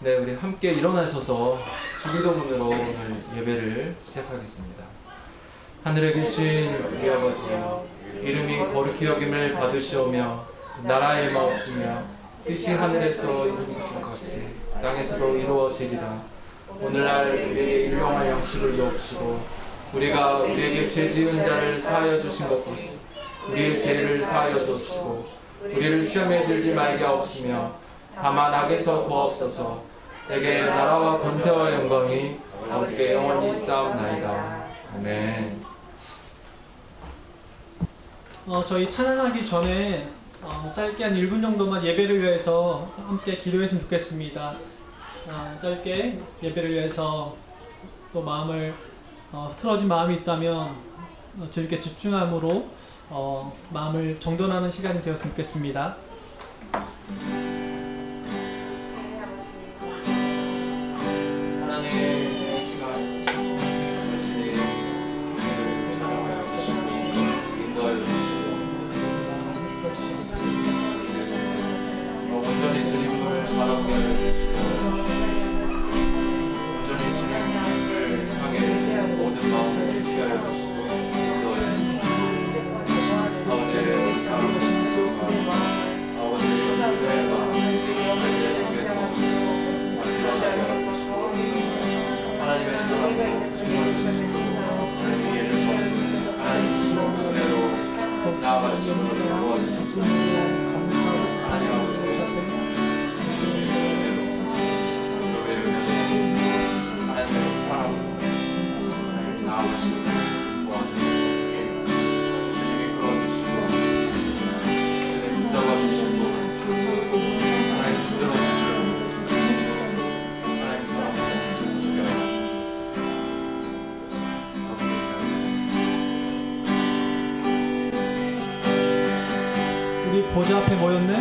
네, 우리 함께 일어나셔서 주기도문으로 오늘 예배를 시작하겠습니다. 하늘에 계신 우리 아버지여, 이름이 거룩히 여김을 받으시오며 나라의 마옵시며 뜻이 하늘에서 이루어진 것 같이 땅에서도 이루어지리라. 오늘날 우리에게 일용할 양식을 주옵시고 우리가 우리에게 죄 지은 자를 사하여 주신 것 같이 우리의 죄를 사하여 주옵시고 우리를 시험에 들지 말게 하옵시며 다만 악에서 구하옵소서. 내게 나라와 권세와 영광이 아버지께 영원히 있사옵나이다. 아멘. 저희 찬양하기 전에 짧게 한 1분 정도만 예배를 위해서 함께 기도했으면 좋겠습니다. 짧게 예배를 위해서 또 마음을 흐트러진 마음이 있다면 주님께 집중함으로 마음을 정돈하는 시간이 되었으면 좋겠습니다. 온전히 주님을 바라보게 하여 주시고 온전히 주님을 향해 모든 마음을 일치게 하여 주시고 아버지의 사랑과 아버지의 은혜와 예수께서 마지막에 하여 주시고 하나님의 사랑으로 증거해주시고 하나님의 예를 하나님의 은혜로 나아갈 수 있도록 도와주시옵소서. 하나님 아버지 우리 보좌 앞에 모였네.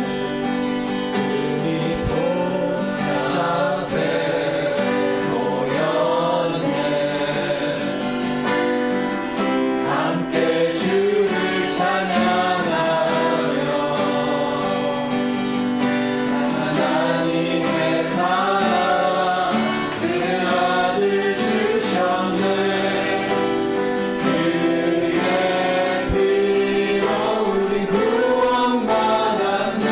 우리 보좌 앞에 모였네. 함께 주를 찬양하여 하나님의 사랑 그 아들 주셨네. 그의 피로 우리 구원 받았네.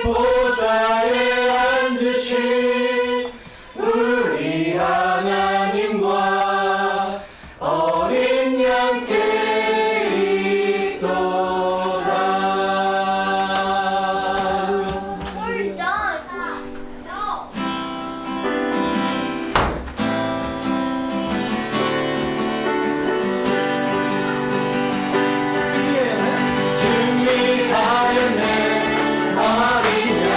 보좌에 앉으신 우리 하나님과 어린 양께 있도다. We're done. No. 준비하였네. 마리아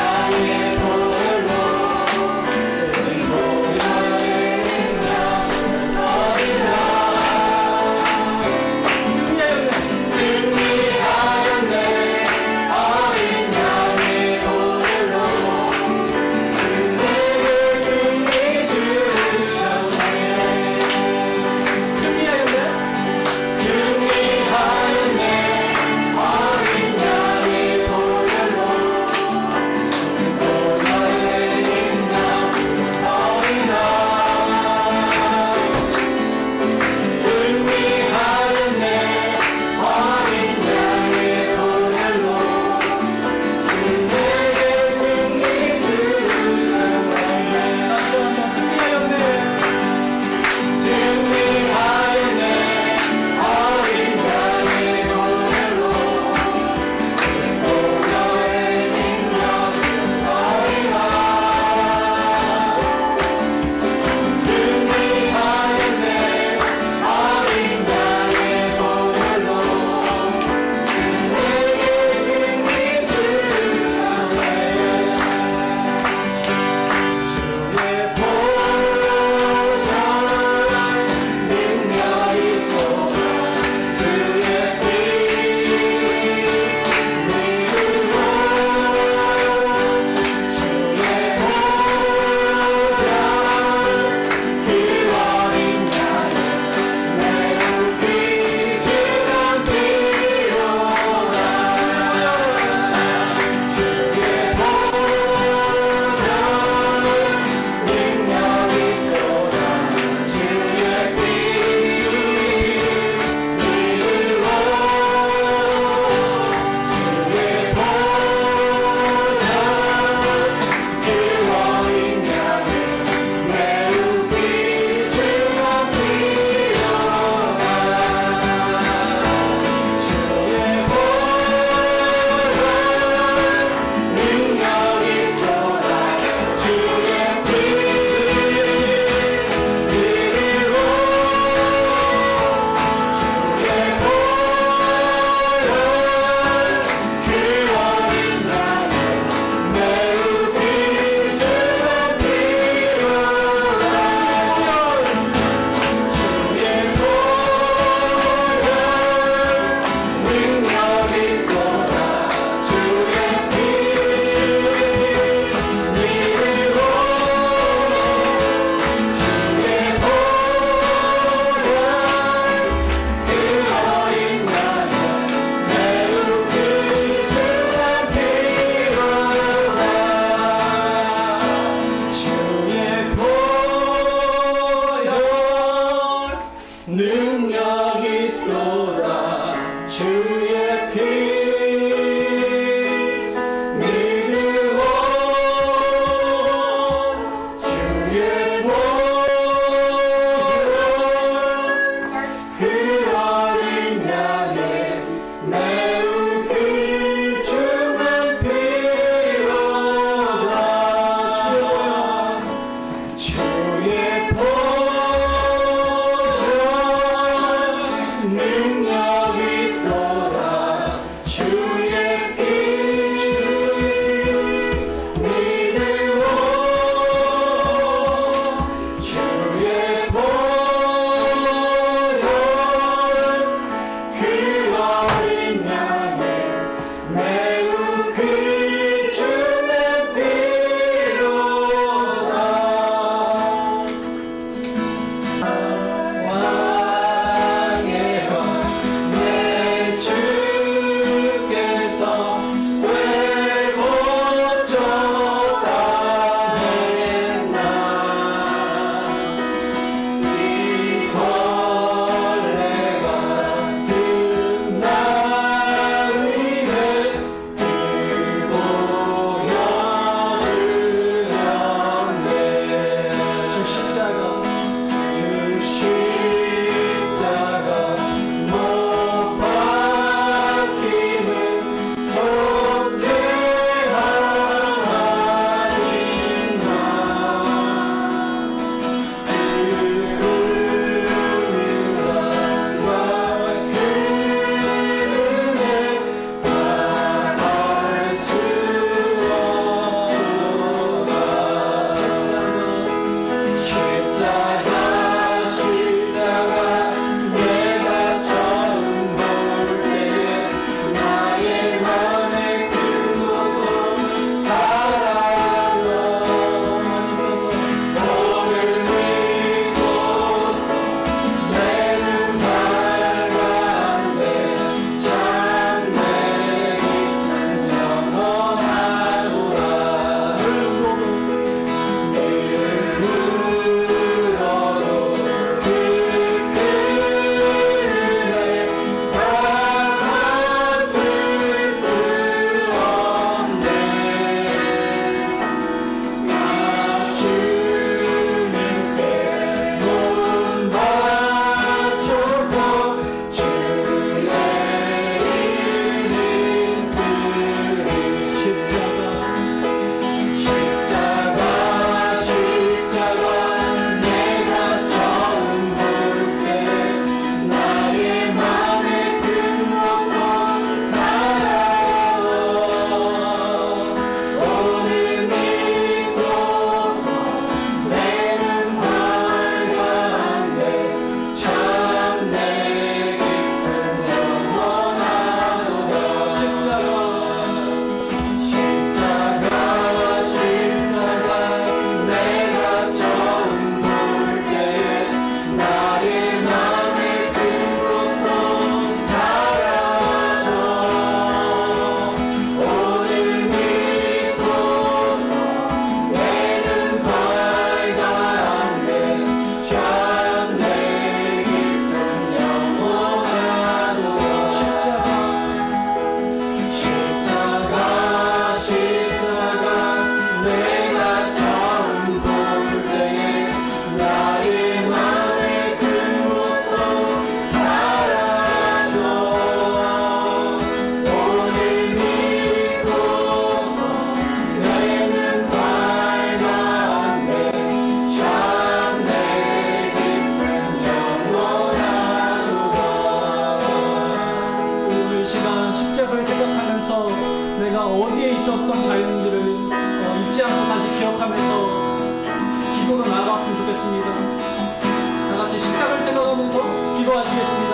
기도하시겠습니다.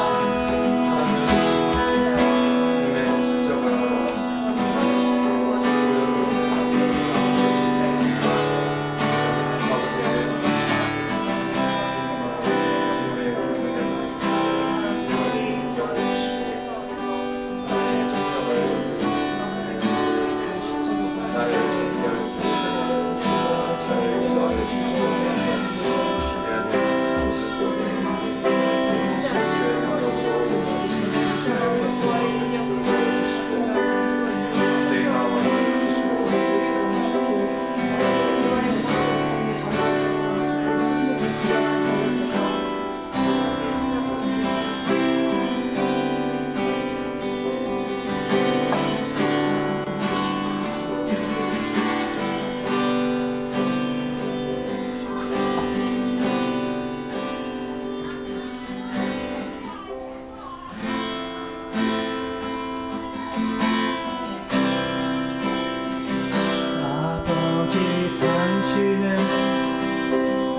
주님의 십자가 아버지 당신은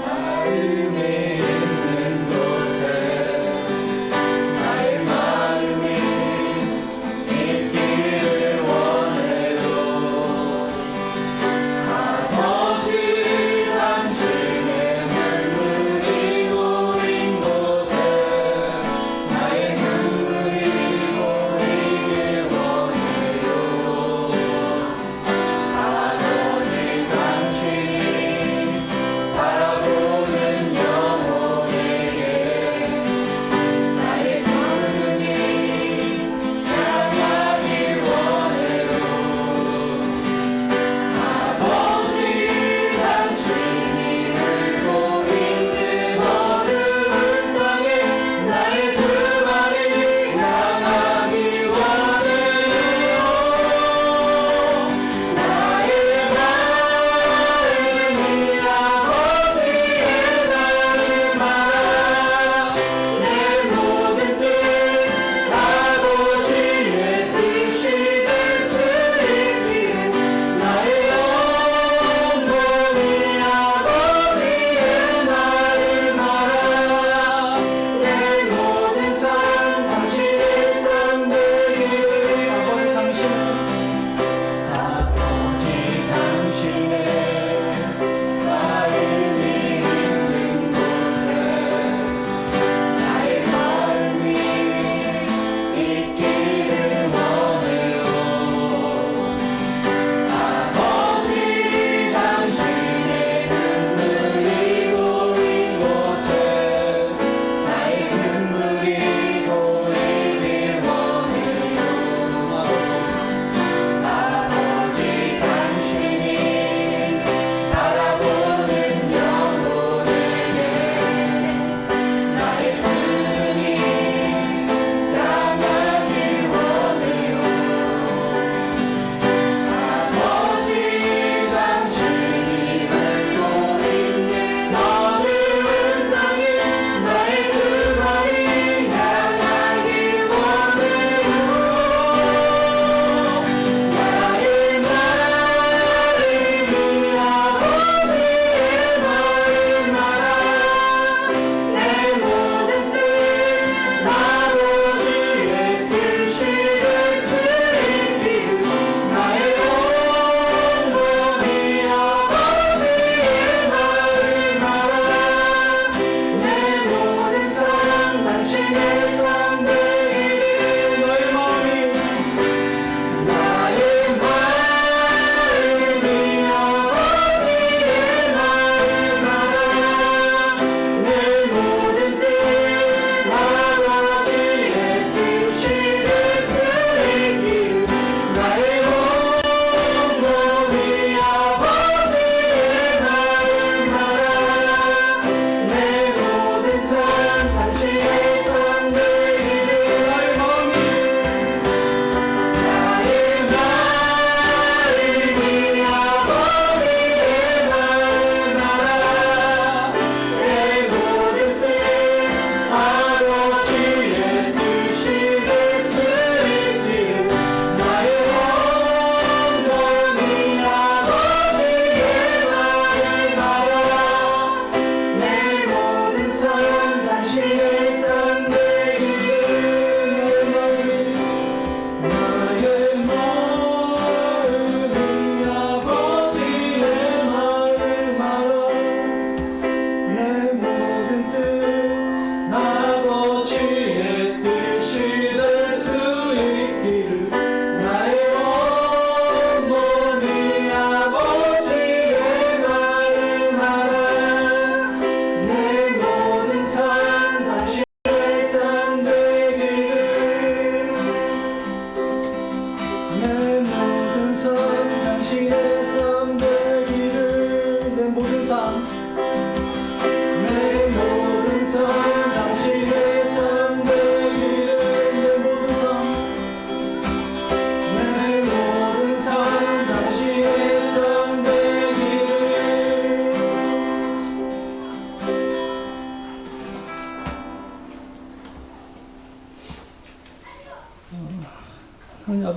마음이 있는 곳에 나의 마음이 있기를 원해도 아버지 당신의 눈물이 고인 곳에 나의 눈물이 고이길 원해요. 아버지 당신의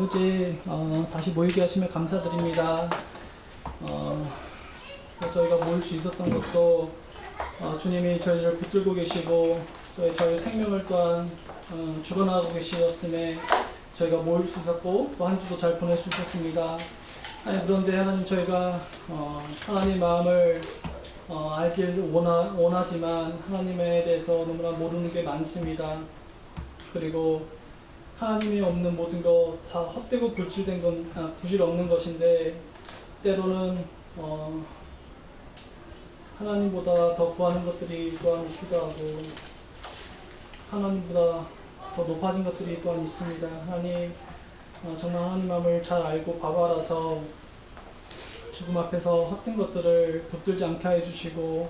아버지 다시 모이게 하시며 감사드립니다. 저희가 모일 수 있었던 것도 주님이 저희를 붙들고 계시고 저희 생명을 또한 죽어나가고 계시었음에 저희가 모일 수 있었고 또 한 주도 잘 보낼 수 있었습니다. 그런데 하나님 저희가 하나님 마음을 알길 원하지만 하나님에 대해서 너무나 모르는 게 많습니다. 그리고 하나님이 없는 모든 것 다 헛되고 불질된 건 부질 없는 것인데 때로는 하나님보다 더 구하는 것들이 또한 있기도 하고 하나님보다 더 높아진 것들이 또한 있습니다. 하나님 정말 하나님 마음을 잘 알고 바보 알아서 죽음 앞에서 헛된 것들을 붙들지 않게 해주시고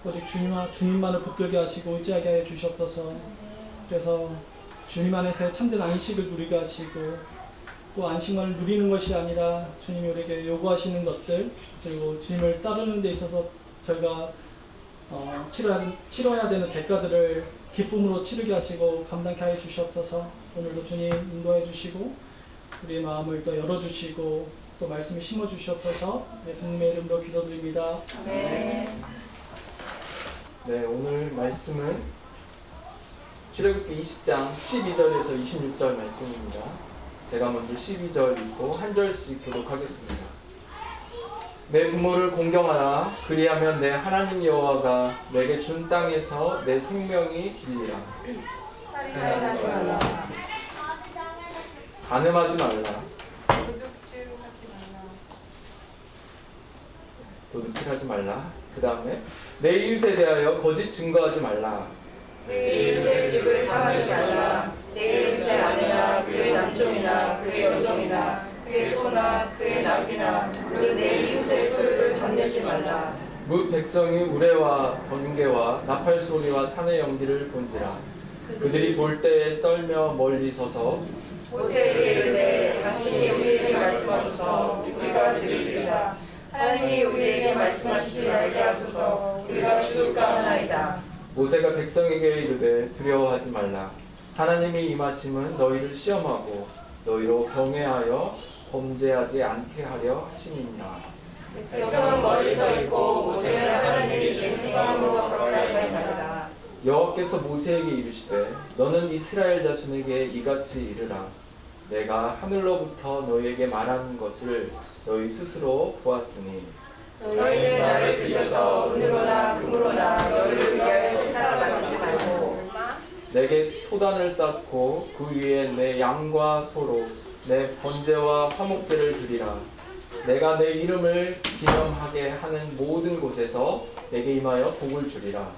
오직 주님만을 붙들게 하시고 의지하게 해주시옵소서. 그래서 주님 안에서의 참된 안식을 누리게 하시고 또 안식만을 누리는 것이 아니라 주님이 우리에게 요구하시는 것들 그리고 주님을 따르는 데 있어서 저희가 치러야 되는 대가들을 기쁨으로 치르게 하시고 감당케 하여 주시옵소서. 오늘도 주님 인도해 주시고 우리의 마음을 또 열어주시고 또 말씀을 심어 주시옵소서. 예수님의 이름으로 기도드립니다. 네. 네, 오늘 말씀은 출애굽기 20장 12절에서 26절 말씀입니다. 제가 먼저 12절 읽고 한 절씩 교독하겠습니다. 내 부모를 공경하라. 그리하면 내 하나님 여호와가 내게 준 땅에서 내 생명이 길리라. 살인하지 말라. 간음하지 말라. 도둑질하지 말라. 그 다음에 내 이웃에 대하여 거짓 증거하지 말라. 내 이웃의 집을 탐하지 말라. 내 이웃의 아내나 그의 남종이나 그의 여종이나 그의 소나 그의 나귀나 내 이웃의 소유를 탐내지 말라. 뭇 백성이 우레와 번개와 나팔 소리와 산의 연기를 본지라. 그들이 볼 때에 떨며 멀리 서서 모세에게 이르되 당신이 우리에게 말씀하소서 우리가 들으리이다. 하나님이 우리에게 말씀하시지 말게 하소서 우리가 죽을까 하나이다. 모세가 백성에게 이르되 두려워하지 말라. 하나님이 임하심은 너희를 시험하고 너희로 경외하여 범죄하지 않게 하려 하심이니라. 백성은 멀리 서 있고 모세는 하나님이 계신 마음으로 가까이 가니라. 여호와께서 모세에게 이르시되 너는 이스라엘 자손에게 이같이 이르라. 내가 하늘로부터 너희에게 말하는 것을 너희 스스로 보았으니 너희는 나를 빌려서 은으로나 금으로나 너희를 위하여 세상을 만들지 말고 내게 토단을 쌓고 그 위에 내 양과 소로 내 번제와 화목제를 드리라. 내가 내 이름을 기념하게 하는 모든 곳에서 내게 임하여 복을 주리라.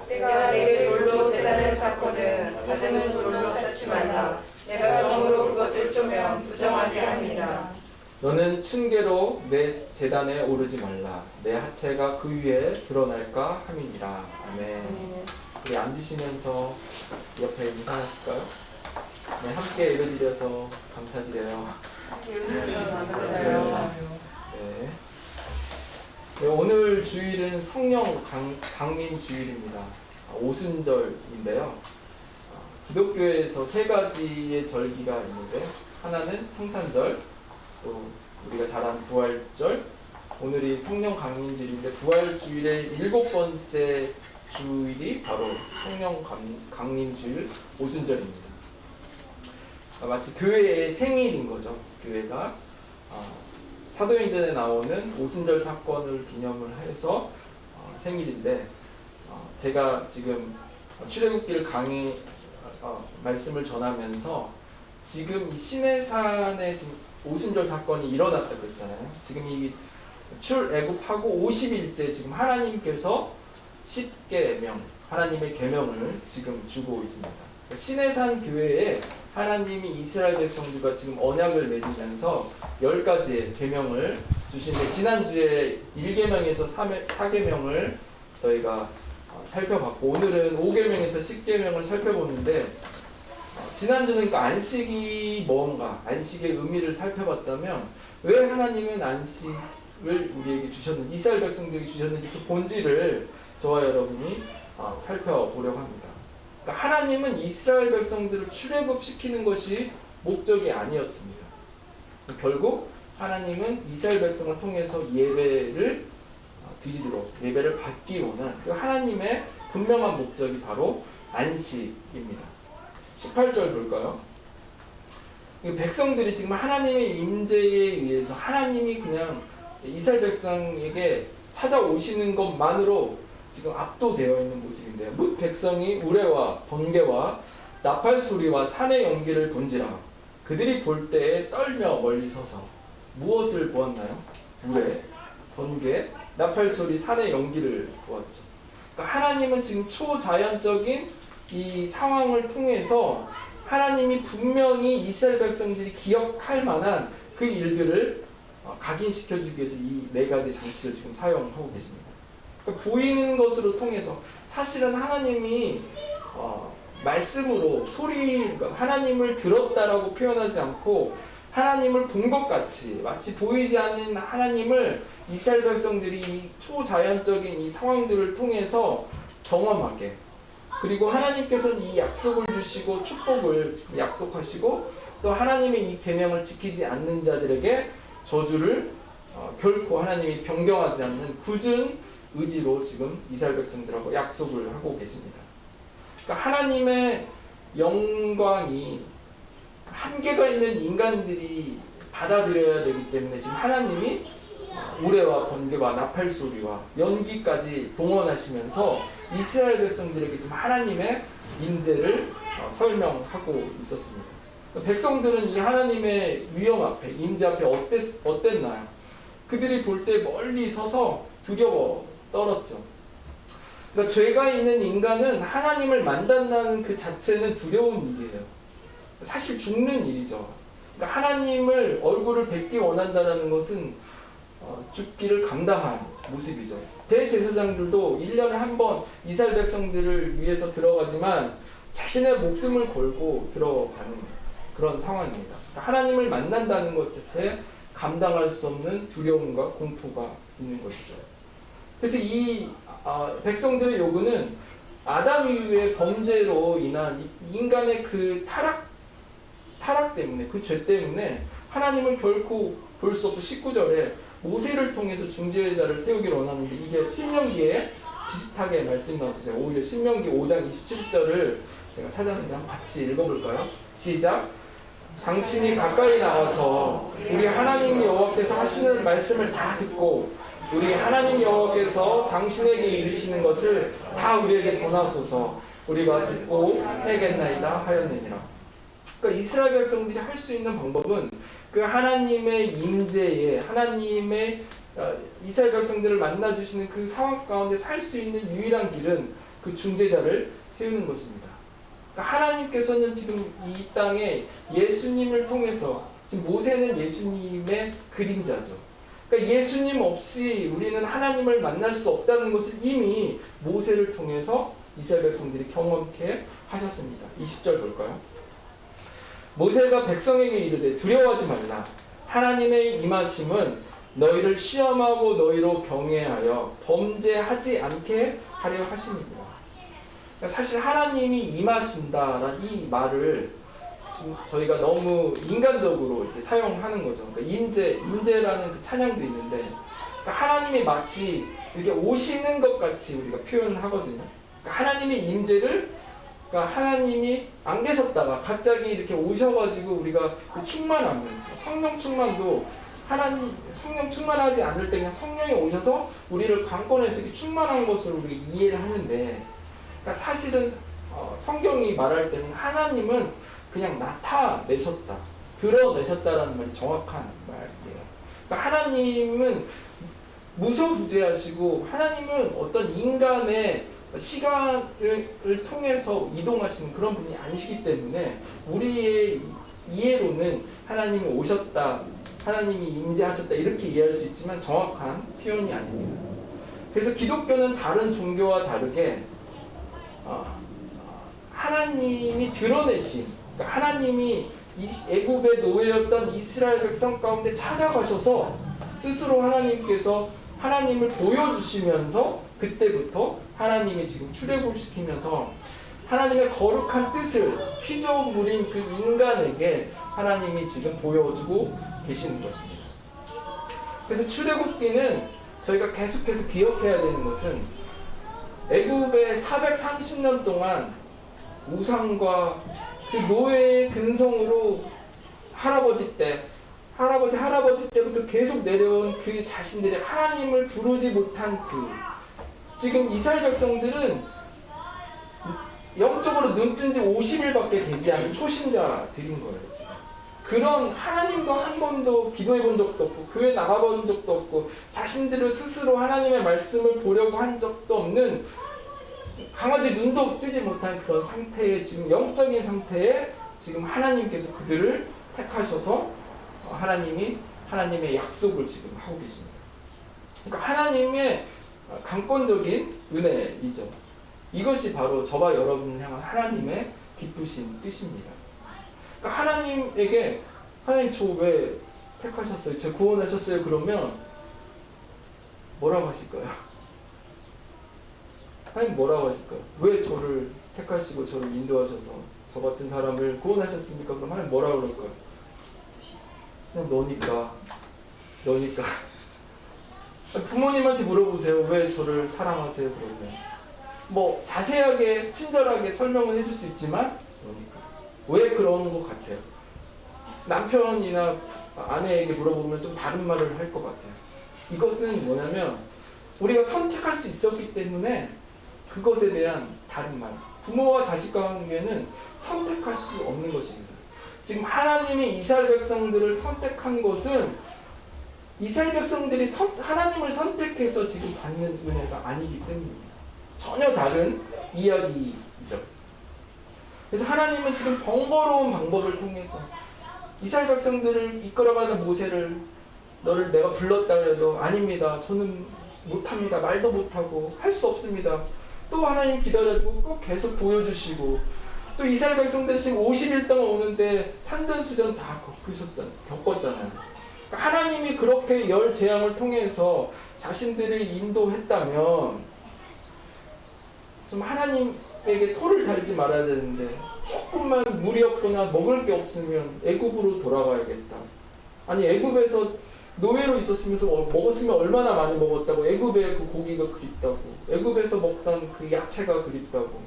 내가 내게 돌로 제단을 쌓거든 다듬은 돌로 쌓지 말라. 내가 정으로 그것을 쪼면 부정하게 하니라. 너는 층계로 내 제단에 오르지 말라. 내 하체가 그 위에 드러날까 함이니라. 아멘. 우리 앉으시면서 옆에 인사하실까요? 네, 함께 예배드려서 감사드려요. 네. 네, 오늘 주일은 성령 강림 주일입니다. 오순절인데요. 기독교에서 세 가지의 절기가 있는데 하나는 성탄절, 또 우리가 잘 아는 부활절, 오늘이 성령 강림주일인데 부활주일의 7번째 주일이 바로 성령 강림주일 오순절입니다. 마치 교회의 생일인 거죠. 교회가 사도행전에 나오는 오순절 사건을 기념을 해서 생일인데 제가 지금 출애굽기를 말씀을 전하면서 지금 이 시내산에 지금 오순절 사건이 일어났다고 했잖아요. 지금 이 출애굽하고 50일째 지금 하나님께서 10계명, 하나님의 계명을 지금 주고 있습니다. 시내산 교회에 하나님이 이스라엘 백성들과 지금 언약을 맺으면서 10가지의 계명을 주시는데 지난주에 1계명에서 4계명을 저희가 살펴봤고 오늘은 5계명에서 10계명을 살펴보는데 지난주는 그 안식이 뭔가, 안식의 의미를 살펴봤다면 왜 하나님은 안식을 우리에게 주셨는지, 이스라엘 백성들에게 주셨는지 그 본질을 저와 여러분이 살펴보려고 합니다. 그러니까 하나님은 이스라엘 백성들을 출애굽시키는 것이 목적이 아니었습니다. 결국 하나님은 이스라엘 백성을 통해서 예배를 드리도록 예배를 받기 원한 그 하나님의 분명한 목적이 바로 안식입니다. 18절 볼까요? 백성들이 지금 하나님의 임재에 의해서 하나님이 그냥 이스라엘 백성에게 찾아오시는 것만으로 지금 압도되어 있는 모습인데요. 뭇 백성이 우레와 번개와 나팔 소리와 산의 연기를 본지라 그들이 볼 때에 떨며 멀리 서서 무엇을 보았나요? 우레, 번개, 나팔 소리, 산의 연기를 보았죠. 그러니까 하나님은 지금 초자연적인 이 상황을 통해서 하나님이 분명히 이스라엘 백성들이 기억할 만한 그 일들을 각인시켜주기 위해서 이 네 가지 장치를 지금 사용하고 계십니다. 그러니까 보이는 것으로 통해서 사실은 하나님이 말씀으로 그러니까 하나님을 들었다라고 표현하지 않고 하나님을 본 것 같이 마치 보이지 않는 하나님을 이스라엘 백성들이 이 초자연적인 이 상황들을 통해서 경험하게 그리고 하나님께서는 이 약속을 주시고 축복을 약속하시고 또 하나님의 이 계명을 지키지 않는 자들에게 저주를 결코 하나님이 변경하지 않는 굳은 의지로 지금 이스라엘 백성들하고 약속을 하고 계십니다. 그러니까 하나님의 영광이 한계가 있는 인간들이 받아들여야 되기 때문에 지금 하나님이 우레와 번개와 나팔 소리와 연기까지 동원하시면서 이스라엘 백성들에게 지금 하나님의 인재를 설명하고 있었습니다. 백성들은 이 하나님의 위엄 앞에 임재 앞에 어땠나요? 그들이 볼 때 멀리 서서 두려워 떨었죠. 그러니까 죄가 있는 인간은 하나님을 만난다는 그 자체는 두려운 일이에요. 사실 죽는 일이죠. 그러니까 하나님을 얼굴을 뵙기 원한다는 것은 죽기를 감당한 모습이죠. 대제사장들도 1년에 한 번 이스라엘 백성들을 위해서 들어가지만 자신의 목숨을 걸고 들어가는 그런 상황입니다. 그러니까 하나님을 만난다는 것 자체에 감당할 수 없는 두려움과 공포가 있는 것이죠. 그래서 이 백성들의 요구는 아담 이후의 범죄로 인한 인간의 그 타락 때문에 그 죄 때문에 하나님을 결코 볼 수 없어 19절에 모세를 통해서 중재자를 세우기를 원하는데 이게 신명기에 비슷하게 말씀이 나와서 제가 오히려 신명기 5장 27절을 제가 찾았는데 한번 같이 읽어볼까요? 시작! 당신이 가까이 나와서 우리 하나님 여호와께서 하시는 말씀을 다 듣고 우리 하나님 여호와께서 당신에게 이르시는 것을 다 우리에게 전하소서 우리가 듣고 해겠나이다 하였느니라. 그러니까 이스라엘 백성들이 할 수 있는 방법은 그 하나님의 임재에 하나님의 이스라엘 백성들을 만나주시는 그 상황 가운데 살 수 있는 유일한 길은 그 중재자를 세우는 것입니다. 그러니까 하나님께서는 지금 이 땅에 예수님을 통해서 지금 모세는 예수님의 그림자죠. 그러니까 예수님 없이 우리는 하나님을 만날 수 없다는 것을 이미 모세를 통해서 이스라엘 백성들이 경험케 하셨습니다. 20절 볼까요? 모세가 백성에게 이르되 두려워하지 말라. 하나님의 임하심은 너희를 시험하고 너희로 경외하여 범죄하지 않게 하려 하심이니라. 사실 하나님이 임하신다라는 이 말을 저희가 너무 인간적으로 이렇게 사용하는 거죠. 그러니까 임재라는 그 찬양도 있는데 그러니까 하나님이 마치 이렇게 오시는 것 같이 우리가 표현을 하거든요. 그러니까 하나님의 임재를 그러니까 하나님이 안 계셨다가 갑자기 이렇게 오셔가지고 우리가 그 충만함을 성령 충만도 하나님 성령 충만하지 않을 때 그냥 성령이 오셔서 우리를 강권해서 이렇게 충만한 것으로 우리가 이해를 하는데 그러니까 사실은 성경이 말할 때는 하나님은 그냥 나타내셨다, 드러내셨다라는 말이 정확한 말이에요. 그러니까 하나님은 무소부재하시고 하나님은 어떤 인간의 시간을 통해서 이동하시는 그런 분이 아니시기 때문에 우리의 이해로는 하나님이 오셨다, 하나님이 임재하셨다 이렇게 이해할 수 있지만 정확한 표현이 아닙니다. 그래서 기독교는 다른 종교와 다르게 하나님이 드러내신 그러니까 하나님이 애굽의 노예였던 이스라엘 백성 가운데 찾아가셔서 스스로 하나님께서 하나님을 보여주시면서 그때부터 하나님이 지금 출애굽시키면서 하나님의 거룩한 뜻을 피조물인 그 인간에게 하나님이 지금 보여주고 계시는 것입니다. 그래서 출애굽기는 저희가 계속해서 기억해야 되는 것은 애굽의 430년 동안 우상과 그 노예의 근성으로 할아버지 때부터 계속 내려온 그 자신들이 하나님을 부르지 못한 지금 이스라엘 백성들은 영적으로 눈 뜬 지 50일밖에 되지 않은 초신자들인 거예요. 지금. 그런 하나님도 한 번도 기도해 본 적도 없고 교회 나가본 적도 없고 자신들을 스스로 하나님의 말씀을 보려고 한 적도 없는 강아지 눈도 뜨지 못한 그런 상태에 지금 영적인 상태에 지금 하나님께서 그들을 택하셔서 하나님의 약속을 지금 하고 계십니다. 그러니까 하나님의 강권적인 은혜이죠. 이것이 바로 저와 여러분을 향한 하나님의 기쁘신 뜻입니다. 그러니까 하나님에게 하나님 저 왜 택하셨어요? 저 구원하셨어요? 그러면 뭐라고 하실까요? 하나님 뭐라고 하실까요? 왜 저를 택하시고 저를 인도하셔서 저 같은 사람을 구원하셨습니까? 그럼 하나님 뭐라고 그럴까요? 그냥 너니까. 부모님한테 물어보세요. 왜 저를 사랑하세요? 그러면 뭐 자세하게 친절하게 설명은 해줄 수 있지만 그러니까 왜 그러는 것 같아요? 남편이나 아내에게 물어보면 좀 다른 말을 할 것 같아요. 이것은 뭐냐면 우리가 선택할 수 있었기 때문에 그것에 대한 다른 말. 부모와 자식 관계는 선택할 수 없는 것입니다. 지금 하나님이 이스라엘 백성들을 선택한 것은 이스라엘 백성들이 하나님을 선택해서 지금 받는 은혜가 아니기 때문입니다. 전혀 다른 이야기이죠. 그래서 하나님은 지금 번거로운 방법을 통해서 이스라엘 백성들을 이끌어가는 모세를 너를 내가 불렀다 해도 아닙니다. 저는 못합니다. 말도 못하고 할 수 없습니다. 또 하나님 기다려주고 꼭 계속 보여주시고 또 이스라엘 백성들이 지금 50일 동안 오는데 산전수전 다 겪었잖아요. 그러니까 하나님이 그렇게 열 재앙을 통해서 자신들을 인도했다면 좀 하나님에게 토를 달지 말아야 되는데 조금만 물이 없거나 먹을 게 없으면 애굽으로 돌아가야겠다. 아니 애굽에서 노예로 있었으면서 먹었으면 얼마나 많이 먹었다고. 애굽의 그 고기가 그립다고. 애굽에서 먹던 그 야채가 그립다고.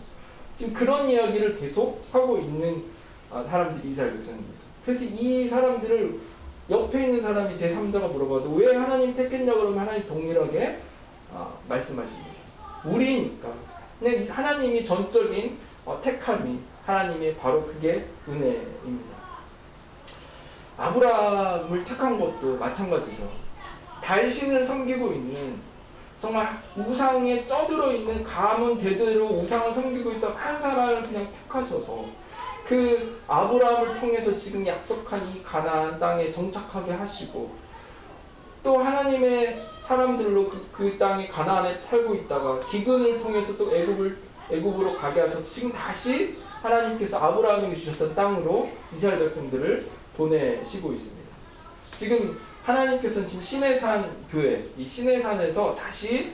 지금 그런 이야기를 계속 하고 있는 사람들이 이스라엘 백성입니다. 그래서 이 사람들을 옆에 있는 사람이 제3자가 물어봐도 왜 하나님 택했냐 그러면 하나님 동일하게 말씀하십니다. 우리니까. 근데 하나님이 전적인 택함이 하나님의 바로 그게 은혜입니다. 아브라함을 택한 것도 마찬가지죠. 달신을 섬기고 있는 정말 우상에 쪄들어 있는 가문 대대로 우상을 섬기고 있던 한 사람을 그냥 택하셔서 그 아브라함을 통해서 지금 약속한 이 가나안 땅에 정착하게 하시고 또 하나님의 사람들로 그 땅에 가나안에 살고 있다가 기근을 통해서 또 애굽으로 가게 하셔서 지금 다시 하나님께서 아브라함에게 주셨던 땅으로 이스라엘 백성들을 보내시고 있습니다. 지금 하나님께서는 지금 시내산 교회, 이 시내산에서 다시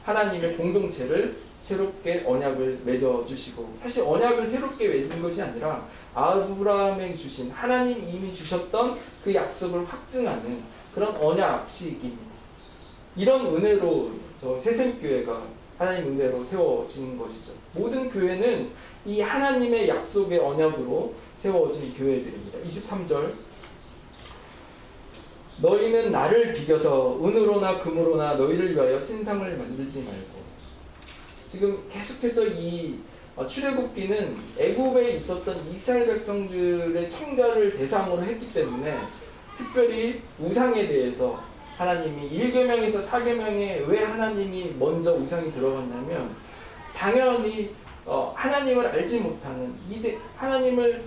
하나님의 공동체를 새롭게 언약을 맺어주시고, 사실 언약을 새롭게 맺은 것이 아니라 아브라함에게 주신 하나님 이미 주셨던 그 약속을 확증하는 그런 언약식입니다. 이런 은혜로 저 새샘교회가 하나님 은혜로 세워진 것이죠. 모든 교회는 이 하나님의 약속의 언약으로 세워진 교회들입니다. 23절 너희는 나를 비겨서 은으로나 금으로나 너희를 위하여 신상을 만들지 말고. 지금 계속해서 이 출애굽기는 애굽에 있었던 이스라엘 백성들의 청자를 대상으로 했기 때문에 특별히 우상에 대해서 하나님이 1계명에서 4계명에 왜 하나님이 먼저 우상이 들어갔냐면 당연히 하나님을 알지 못하는 이제 하나님을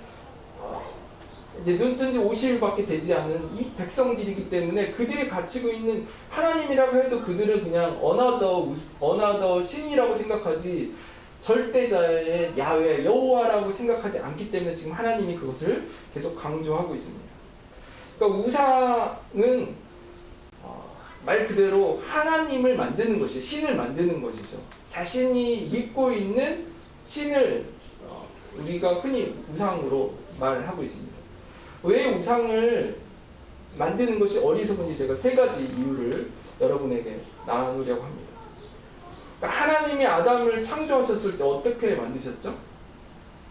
이제 눈뜬 지 50일밖에 되지 않은 이 백성들이기 때문에 그들이 가지고 있는 하나님이라고 해도 그들은 그냥 어나더 신이라고 생각하지 절대자의 야훼 여호와라고 생각하지 않기 때문에 지금 하나님이 그것을 계속 강조하고 있습니다. 그러니까 우상은 말 그대로 하나님을 만드는 것이죠. 신을 만드는 것이죠. 자신이 믿고 있는 신을 우리가 흔히 우상으로 말하고 있습니다. 왜 우상을 만드는 것이 어리석은지 제가 세 가지 이유를 여러분에게 나누려고 합니다. 그러니까 하나님이 아담을 창조하셨을 때 어떻게 만드셨죠?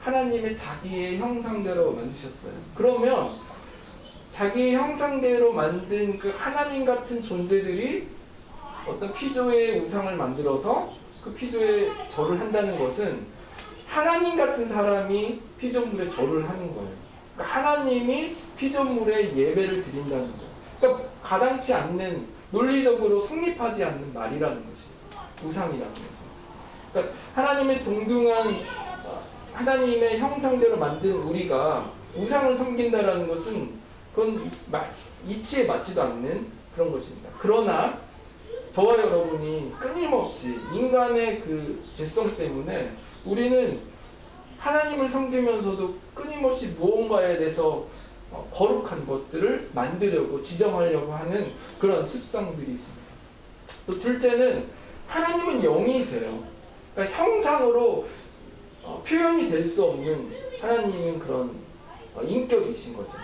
하나님의 자기의 형상대로 만드셨어요. 그러면 자기의 형상대로 만든 그 하나님 같은 존재들이 어떤 피조의 우상을 만들어서 그 피조에 절을 한다는 것은 하나님 같은 사람이 피조물에 절을 하는 거예요. 그러니까 하나님이 피조물에 예배를 드린다는 거예요. 그러니까 가당치 않는, 논리적으로 성립하지 않는 말이라는 것이에요. 우상이라는 것은. 그러니까 하나님의 동등한 하나님의 형상대로 만든 우리가 우상을 섬긴다라는 것은 그건 이치에 맞지도 않는 그런 것입니다. 그러나 저와 여러분이 끊임없이 인간의 그 죄성 때문에 우리는 하나님을 섬기면서도 끊임없이 무언가에 대해서 거룩한 것들을 만들려고 지정하려고 하는 그런 습성들이 있습니다. 또 둘째는 하나님은 영이세요. 그러니까 형상으로 표현이 될 수 없는 하나님은 그런 인격이신 거죠.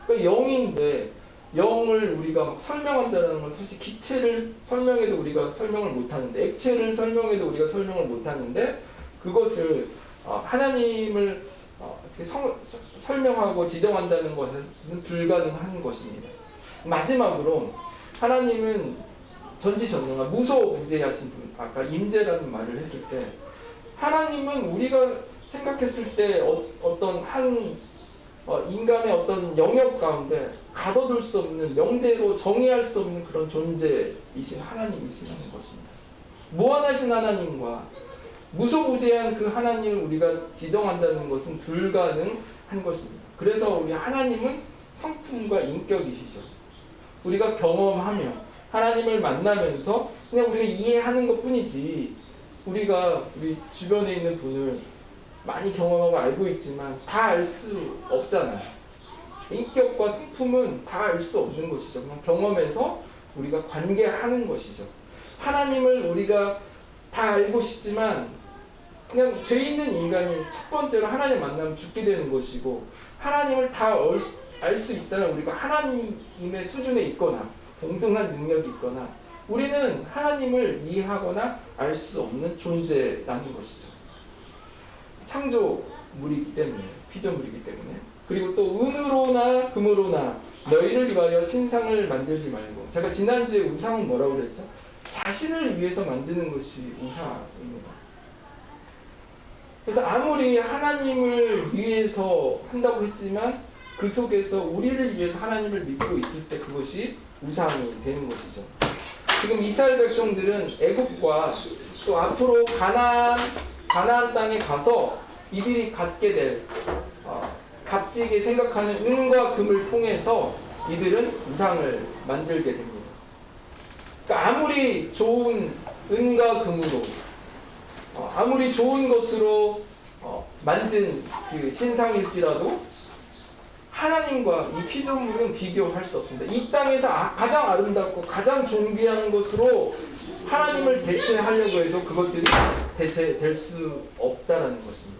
그러니까 영인데 영을 우리가 막 설명한다는 건 사실 기체를 설명해도 우리가 설명을 못하는데, 액체를 설명해도 우리가 설명을 못하는데, 그것을 하나님을 설명하고 지정한다는 것은 불가능한 것입니다. 마지막으로 하나님은 전지전능한 무소부재하신 분, 아까 임재라는 말을 했을 때 하나님은 우리가 생각했을 때 어떤 한 인간의 어떤 영역 가운데 가둬둘 수 없는, 명제로 정의할 수 없는 그런 존재이신 하나님이시라는 것입니다. 무한하신 하나님과 무소부재한 그 하나님을 우리가 지정한다는 것은 불가능한 것입니다. 그래서 우리 하나님은 성품과 인격이시죠. 우리가 경험하며 하나님을 만나면서 그냥 우리가 이해하는 것 뿐이지, 우리가 우리 주변에 있는 분을 많이 경험하고 알고 있지만 다 알 수 없잖아요. 인격과 성품은 다 알 수 없는 것이죠. 그냥 경험해서 우리가 관계하는 것이죠. 하나님을 우리가 다 알고 싶지만 그냥 죄 있는 인간이 첫 번째로 하나님 만나면 죽게 되는 것이고, 하나님을 다 알 수 있다면 우리가 하나님의 수준에 있거나 동등한 능력이 있거나 우리는 하나님을 이해하거나 알 수 없는 존재라는 것이죠. 창조물이기 때문에, 피조물이기 때문에. 그리고 또 은으로나 금으로나 너희를 위하여 신상을 만들지 말고, 제가 지난주에 우상은 뭐라고 그랬죠? 자신을 위해서 만드는 것이 우상입니다. 그래서 아무리 하나님을 위해서 한다고 했지만 그 속에서 우리를 위해서 하나님을 믿고 있을 때 그것이 우상이 되는 것이죠. 지금 이스라엘 백성들은 애국과 또 앞으로 가나안 땅에 가서 이들이 갖게 될 값지게 생각하는 은과 금을 통해서 이들은 우상을 만들게 됩니다. 그러니까 아무리 좋은 은과 금으로 아무리 좋은 것으로 만든 그 신상일지라도 하나님과 이 피조물은 비교할 수 없습니다. 이 땅에서 가장 아름답고 가장 존귀한 것으로 하나님을 대체하려고 해도 그것들이 대체될 수 없다는 것입니다.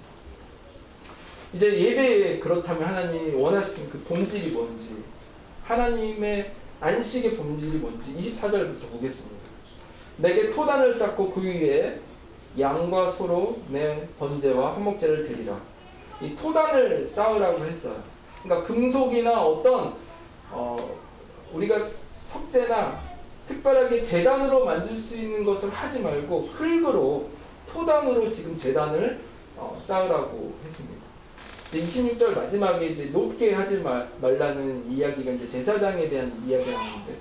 이제 예배에 그렇다면 하나님이 원하시는 그 본질이 뭔지, 하나님의 안식의 본질이 뭔지 24절부터 보겠습니다. 내게 토단을 쌓고 그 위에 양과 소로 내 번제와 화목제를 드리라. 이 토단을 쌓으라고 했어요. 그러니까 금속이나 어떤 우리가 석재나 특별하게 제단으로 만들 수 있는 것을 하지 말고 흙으로, 토단으로 지금 제단을 쌓으라고 했습니다. 26절 마지막에 이제 높게 하지 말라는 이야기가 이제 제사장에 대한 이야기가 나오는데,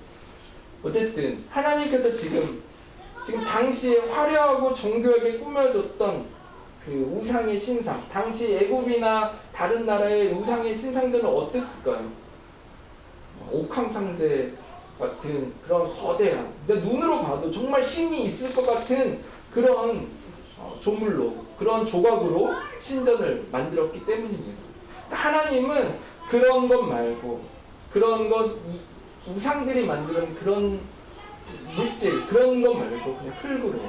어쨌든 하나님께서 지금 당시에 화려하고 정교하게 꾸며졌던 그 우상의 신상, 당시 애굽이나 다른 나라의 우상의 신상들은 어땠을까요? 옥황상제 같은 그런 거대한, 눈으로 봐도 정말 신이 있을 것 같은 그런 조물로, 그런 조각으로 신전을 만들었기 때문입니다. 하나님은 그런 것 말고, 그런 것, 우상들이 만드는 그런 물질, 그런 것 말고 그냥 흙으로,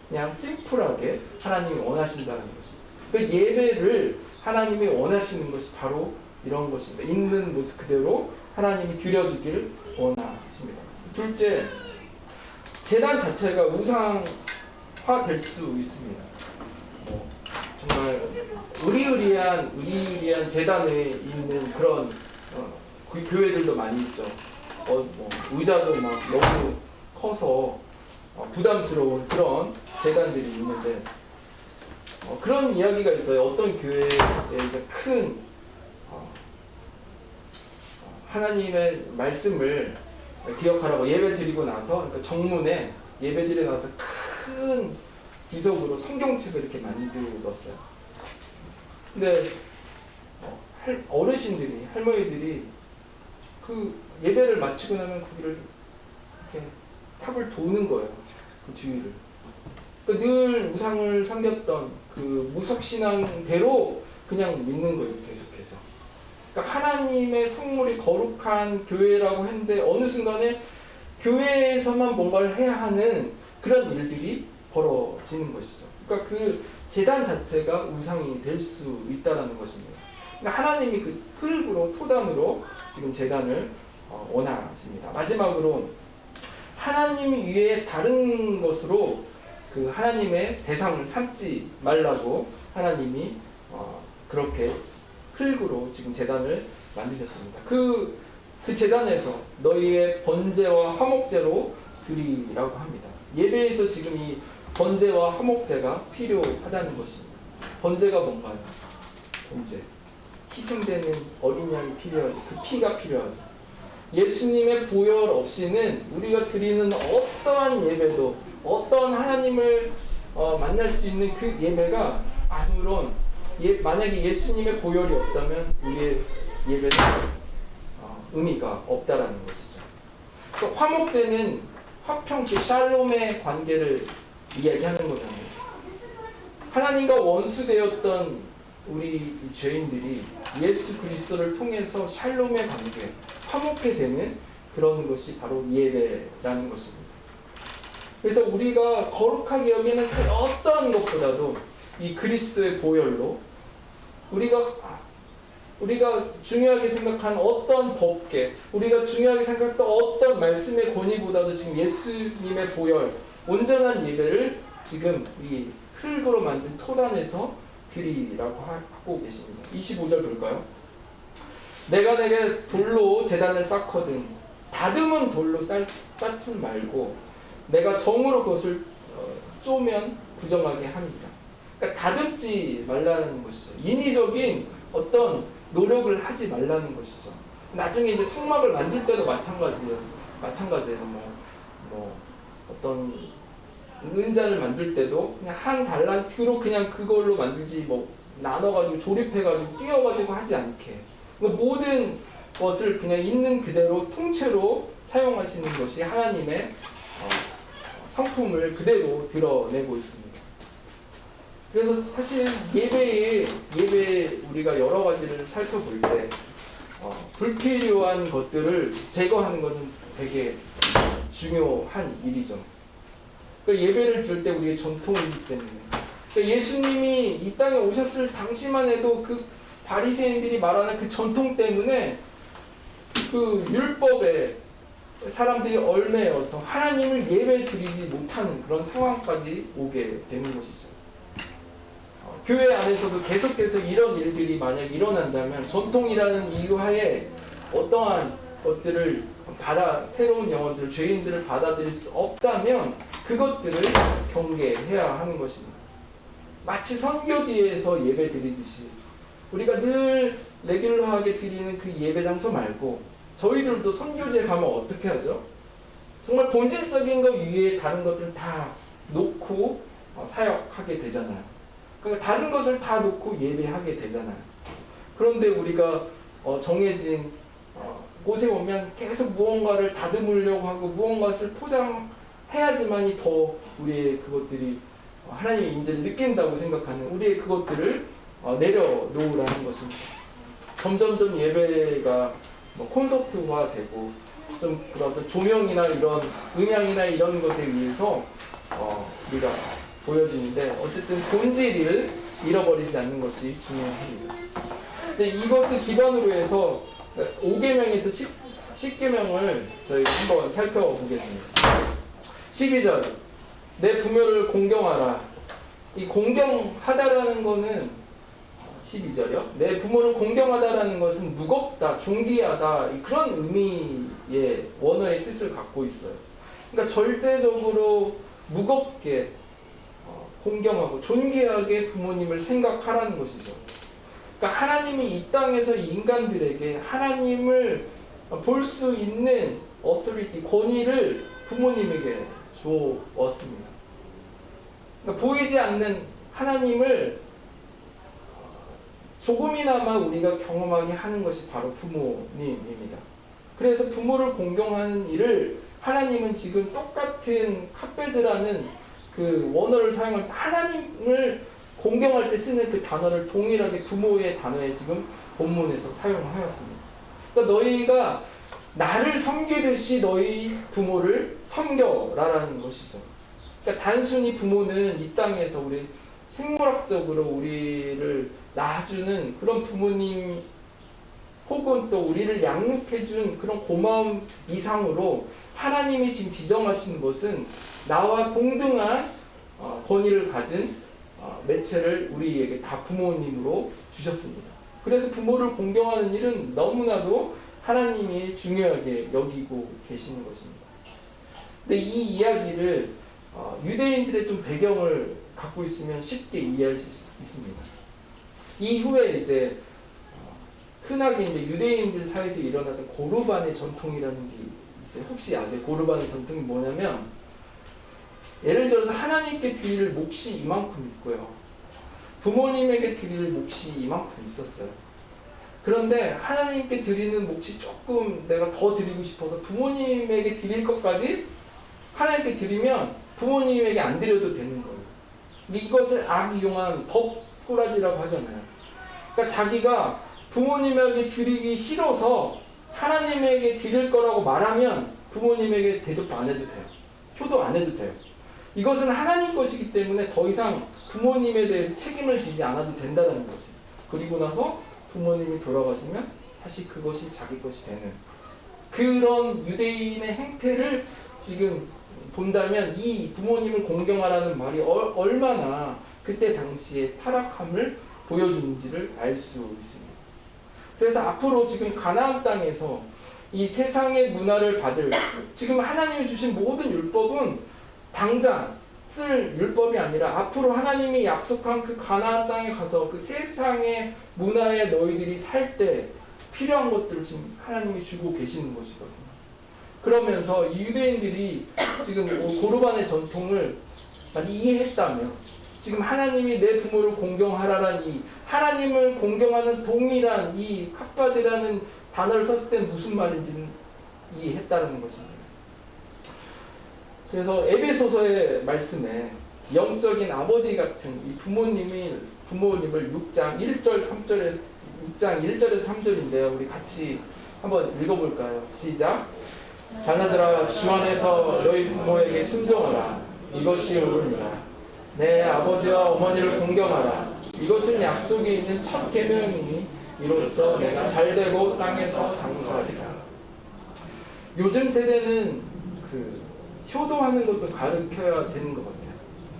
그냥 심플하게 하나님이 원하신다는 것입니다. 그 예배를 하나님이 원하시는 것이 바로 이런 것입니다. 있는 모습 그대로 하나님이 드려주길 원하십니다. 둘째, 제단 자체가 우상화될 수 있습니다. 정말 의리의리한 제단에 있는 그런 그 교회들도 많이 있죠. 의자도 막 너무 커서 부담스러운 그런 제단들이 있는데 그런 이야기가 있어요. 어떤 교회에 이제 큰 하나님의 말씀을 기억하라고 예배 드리고 나서 그러니까 정문에 예배 드리고 나서 큰 비석으로 성경책을 이렇게 만들었어요. 근데 어르신들이 할머니들이 그 예배를 마치고 나면 거기를 이렇게 탑을 도는 거예요. 그 주위를. 그러니까 늘 우상을 섬겼던 그 무속신앙대로 그냥 믿는 거예요. 계속해서. 그러니까 하나님의 성물이 거룩한 교회라고 했는데 어느 순간에 교회에서만 뭔가를 해야 하는 그런 일들이 벌어지는 것이죠. 그러니까 그 제단 자체가 우상이 될 수 있다는 것입니다. 그러니까 하나님이 그 흙으로 토단으로 지금 제단을 원하십니다. 마지막으로 하나님 위에 다른 것으로 그 하나님의 대상을 삼지 말라고 하나님이 그렇게 흙으로 지금 제단을 만드셨습니다. 그 제단에서 너희의 번제와 화목제로 드리라고 합니다. 예배에서 지금 이 번제와 화목제가 필요하다는 것입니다. 번제가 뭔가요? 번제. 희생되는 어린 양이 필요하죠. 그 피가 필요하죠. 예수님의 보혈 없이는 우리가 드리는 어떠한 예배도 어떠한 하나님을 만날 수 있는 그 예배가 아무런 만약에 예수님의 보혈이 없다면 우리의 예배는 의미가 없다라는 것이죠. 또 화목제는 화평, 샬롬의 관계를 이야기하는 거잖아요. 하나님과 원수되었던 우리 죄인들이 예수 그리스도를 통해서 샬롬의 관계, 화목해 되는 그런 것이 바로 예배라는 것입니다. 그래서 우리가 거룩하게 여기는 그 어떠한 것보다도 이 그리스도의 보혈로 우리가 중요하게 생각하는 어떤 법계, 우리가 중요하게 생각했던 어떤 말씀의 권위보다도 지금 예수님의 보혈, 온전한 예배를 지금 이 흙으로 만든 토단에서 드리라고 하고 계십니다. 25절 볼까요? 내가 내게 돌로 제단을 쌓거든 다듬은 돌로 쌓지 말고 내가 정으로 그것을 쪼면 부정하게 합니다. 그러니까 다듬지 말라는 것이죠. 인위적인 어떤 노력을 하지 말라는 것이죠. 나중에 이제 성막을 만들 때도 마찬가지예요. 뭐 어떤 은잔을 만들 때도 그냥 한 달란트로 그냥 그걸로 만들지 뭐 나눠가지고 조립해가지고 띄워가지고 하지 않게 모든 것을 그냥 있는 그대로 통째로 사용하시는 것이 하나님의 성품을 그대로 드러내고 있습니다. 그래서 사실 예배 우리가 여러 가지를 살펴볼 때 불필요한 것들을 제거하는 것은 되게 중요한 일이죠. 그러니까 예배를 드릴 때 우리의 전통이기 때문에 그러니까 예수님이 이 땅에 오셨을 당시만 해도 그 바리새인들이 말하는 그 전통 때문에 그 율법에 사람들이 얽매여서 하나님을 예배 드리지 못하는 그런 상황까지 오게 되는 것이죠. 교회 안에서도 계속해서 이런 일들이 만약 일어난다면 전통이라는 이유하에 어떠한 것들을 새로운 영혼들, 죄인들을 받아들일 수 없다면 그것들을 경계해야 하는 것입니다. 마치 선교지에서 예배 드리듯이 우리가 늘 레귤러하게 드리는 그 예배 장소 말고 저희들도 선교지에 가면 어떻게 하죠? 정말 본질적인 것 위에 다른 것들 다 놓고 사역하게 되잖아요. 그러니까 다른 것을 다 놓고 예배하게 되잖아요. 그런데 우리가 정해진 곳에 오면 계속 무언가를 다듬으려고 하고 무언가를 포장해야지만이 더 우리의 그것들이 하나님의 인재를 느낀다고 생각하는 우리의 그것들을 내려놓으라는 것입니다. 점점점 예배가 콘서트화되고 좀 그런 조명이나 이런 음향이나 이런 것에 의해서 우리가 보여지는데 어쨌든 본질을 잃어버리지 않는 것이 중요합니다. 이제 이것을 기반으로 해서 5계명에서 10계명을 저희가 한번 살펴보겠습니다. 12절 내 부모를 공경하라. 이 공경하다라는 거는 12절이요. 내 부모를 공경하다라는 것은 무겁다, 존귀하다 그런 의미의 원어의 뜻을 갖고 있어요. 그러니까 절대적으로 무겁게 공경하고 존귀하게 부모님을 생각하라는 것이죠. 그러니까 하나님이 이 땅에서 인간들에게 하나님을 볼 수 있는 어토리티, 권위를 부모님에게 주었습니다. 그러니까 보이지 않는 하나님을 조금이나마 우리가 경험하게 하는 것이 바로 부모님입니다. 그래서 부모를 공경하는 일을 하나님은 지금 똑같은 카페드라는 그 원어를 사용하면서 하나님을 공경할 때 쓰는 그 단어를 동일하게 부모의 단어에 지금 본문에서 사용하였습니다. 그러니까 너희가 나를 섬기듯이 너희 부모를 섬겨라라는 것이죠. 그러니까 단순히 부모는 이 땅에서 우리 생물학적으로 우리를 낳아주는 그런 부모님 혹은 또 우리를 양육해준 그런 고마움 이상으로 하나님이 지금 지정하신 것은 나와 동등한 권위를 가진 매체를 우리에게 다 부모님으로 주셨습니다. 그래서 부모를 공경하는 일은 너무나도 하나님이 중요하게 여기고 계시는 것입니다. 근데 이 이야기를 유대인들의 좀 배경을 갖고 있으면 쉽게 이해할 수 있습니다. 이후에 이제 흔하게 이제 유대인들 사이에서 일어났던 고르반의 전통이라는 게 있어요. 혹시 아세요? 고르반의 전통이 뭐냐면 예를 들어서 하나님께 드릴 몫이 이만큼 있고요. 부모님에게 드릴 몫이 이만큼 있었어요. 그런데 하나님께 드리는 몫이 조금 내가 더 드리고 싶어서 부모님에게 드릴 것까지 하나님께 드리면 부모님에게 안 드려도 되는 거예요. 이것을 악이용한 법꾸라지라고 하잖아요. 그러니까 자기가 부모님에게 드리기 싫어서 하나님에게 드릴 거라고 말하면 부모님에게 대접도 안 해도 돼요. 효도 안 해도 돼요. 이것은 하나님 것이기 때문에 더 이상 부모님에 대해서 책임을 지지 않아도 된다는 거지. 그리고 나서 부모님이 돌아가시면 다시 그것이 자기 것이 되는 그런 유대인의 행태를 지금 본다면 이 부모님을 공경하라는 말이 얼마나 그때 당시에 타락함을 보여주는지를 알 수 있습니다. 그래서 앞으로 지금 가나안 땅에서 이 세상의 문화를 받을 지금 하나님이 주신 모든 율법은 당장 쓸 율법이 아니라 앞으로 하나님이 약속한 그 가나안 땅에 가서 그 세상의 문화에 너희들이 살 때 필요한 것들을 지금 하나님이 주고 계시는 것이거든요. 그러면서 이 유대인들이 지금 고르반의 전통을 이해했다면 지금 하나님이 내 부모를 공경하라는 이 하나님을 공경하는 동일한 이 카파드라는 단어를 썼을 때는 무슨 말인지는 이해했다는 것입니다. 그래서 에베소서의 말씀에 영적인 아버지 같은 이 부모님을 6장 1절 3절에 6장 1절에서 3절인데요. 우리 같이 한번 읽어볼까요? 시작. 자녀들아 주 안에서 너희 부모에게 순종하라. 이것이 옳으니라. 내 아버지와 어머니를 공경하라. 이것은 약속이 있는 첫 계명이니 이로써 내가 잘되고 땅에서 장수하리라. 요즘 세대는 효도하는 것도 가르쳐야 되는 것 같아요.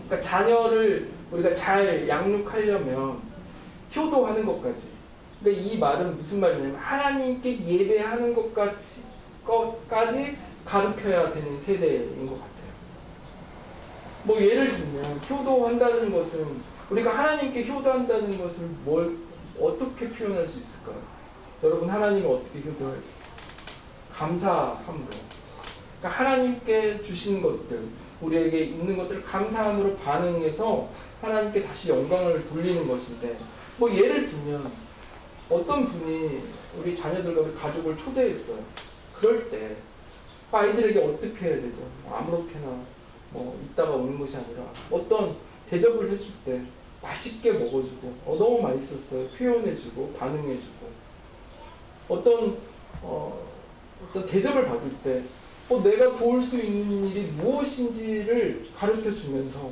그러니까 자녀를 우리가 잘 양육하려면 효도하는 것까지. 그러니까 이 말은 무슨 말이냐면 하나님께 예배하는 것까지 가르쳐야 되는 세대인 것 같아요. 뭐 예를 들면 효도한다는 것은 우리가 하나님께 효도한다는 것을 어떻게 표현할 수 있을까요? 여러분 하나님은 어떻게 효도해요? 감사함으로. 그러니까 하나님께 주신 것들, 우리에게 있는 것들을 감사함으로 반응해서 하나님께 다시 영광을 돌리는 것인데 뭐 예를 들면 어떤 분이 우리 자녀들과 우리 가족을 초대했어요. 그럴 때 아이들에게 어떻게 해야 되죠? 아무렇게나 있다가 오는 것이 아니라 어떤 대접을 해줄 때 맛있게 먹어주고 너무 맛있었어요. 표현해주고 반응해주고 어떤 대접을 받을 때 내가 도울 수 있는 일이 무엇인지를 가르쳐주면서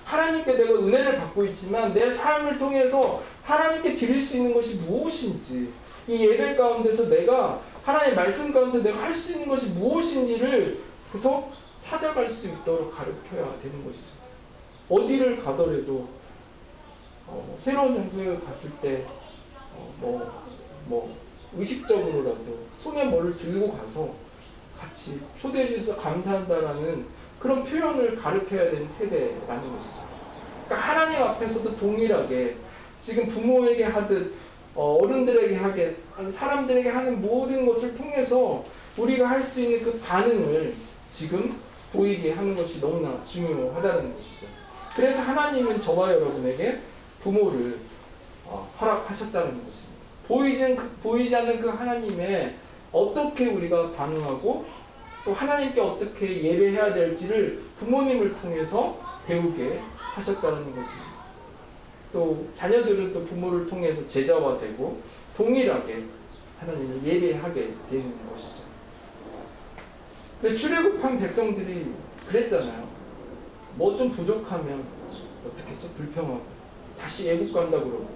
하나님께 내가 은혜를 받고 있지만 내 삶을 통해서 하나님께 드릴 수 있는 것이 무엇인지, 이 예배 가운데서 내가 하나님의 말씀 가운데 내가 할 수 있는 것이 무엇인지를 계속 찾아갈 수 있도록 가르쳐야 되는 것이죠. 어디를 가더라도 새로운 장소에 갔을 때 의식적으로라도 손에 뭐를 들고 가서 같이 초대해 주셔서 감사한다라는 그런 표현을 가르쳐야 되는 세대라는 것이죠. 그러니까 하나님 앞에서도 동일하게 지금 부모에게 하듯 어른들에게 하게 사람들에게 하는 모든 것을 통해서 우리가 할 수 있는 그 반응을 지금 보이게 하는 것이 너무나 중요하다는 것이죠. 그래서 하나님은 저와 여러분에게 부모를 허락하셨다는 것입니다. 보이지 않는 그 하나님의 어떻게 우리가 반응하고 또 하나님께 어떻게 예배해야 될지를 부모님을 통해서 배우게 하셨다는 것입니다. 또 자녀들은 또 부모를 통해서 제자화 되고 동일하게 하나님을 예배하게 되는 것이죠. 그래서 출애굽한 백성들이 그랬잖아요. 뭐 좀 부족하면 어떻게 좀 불평하고 다시 애국 간다 그러고,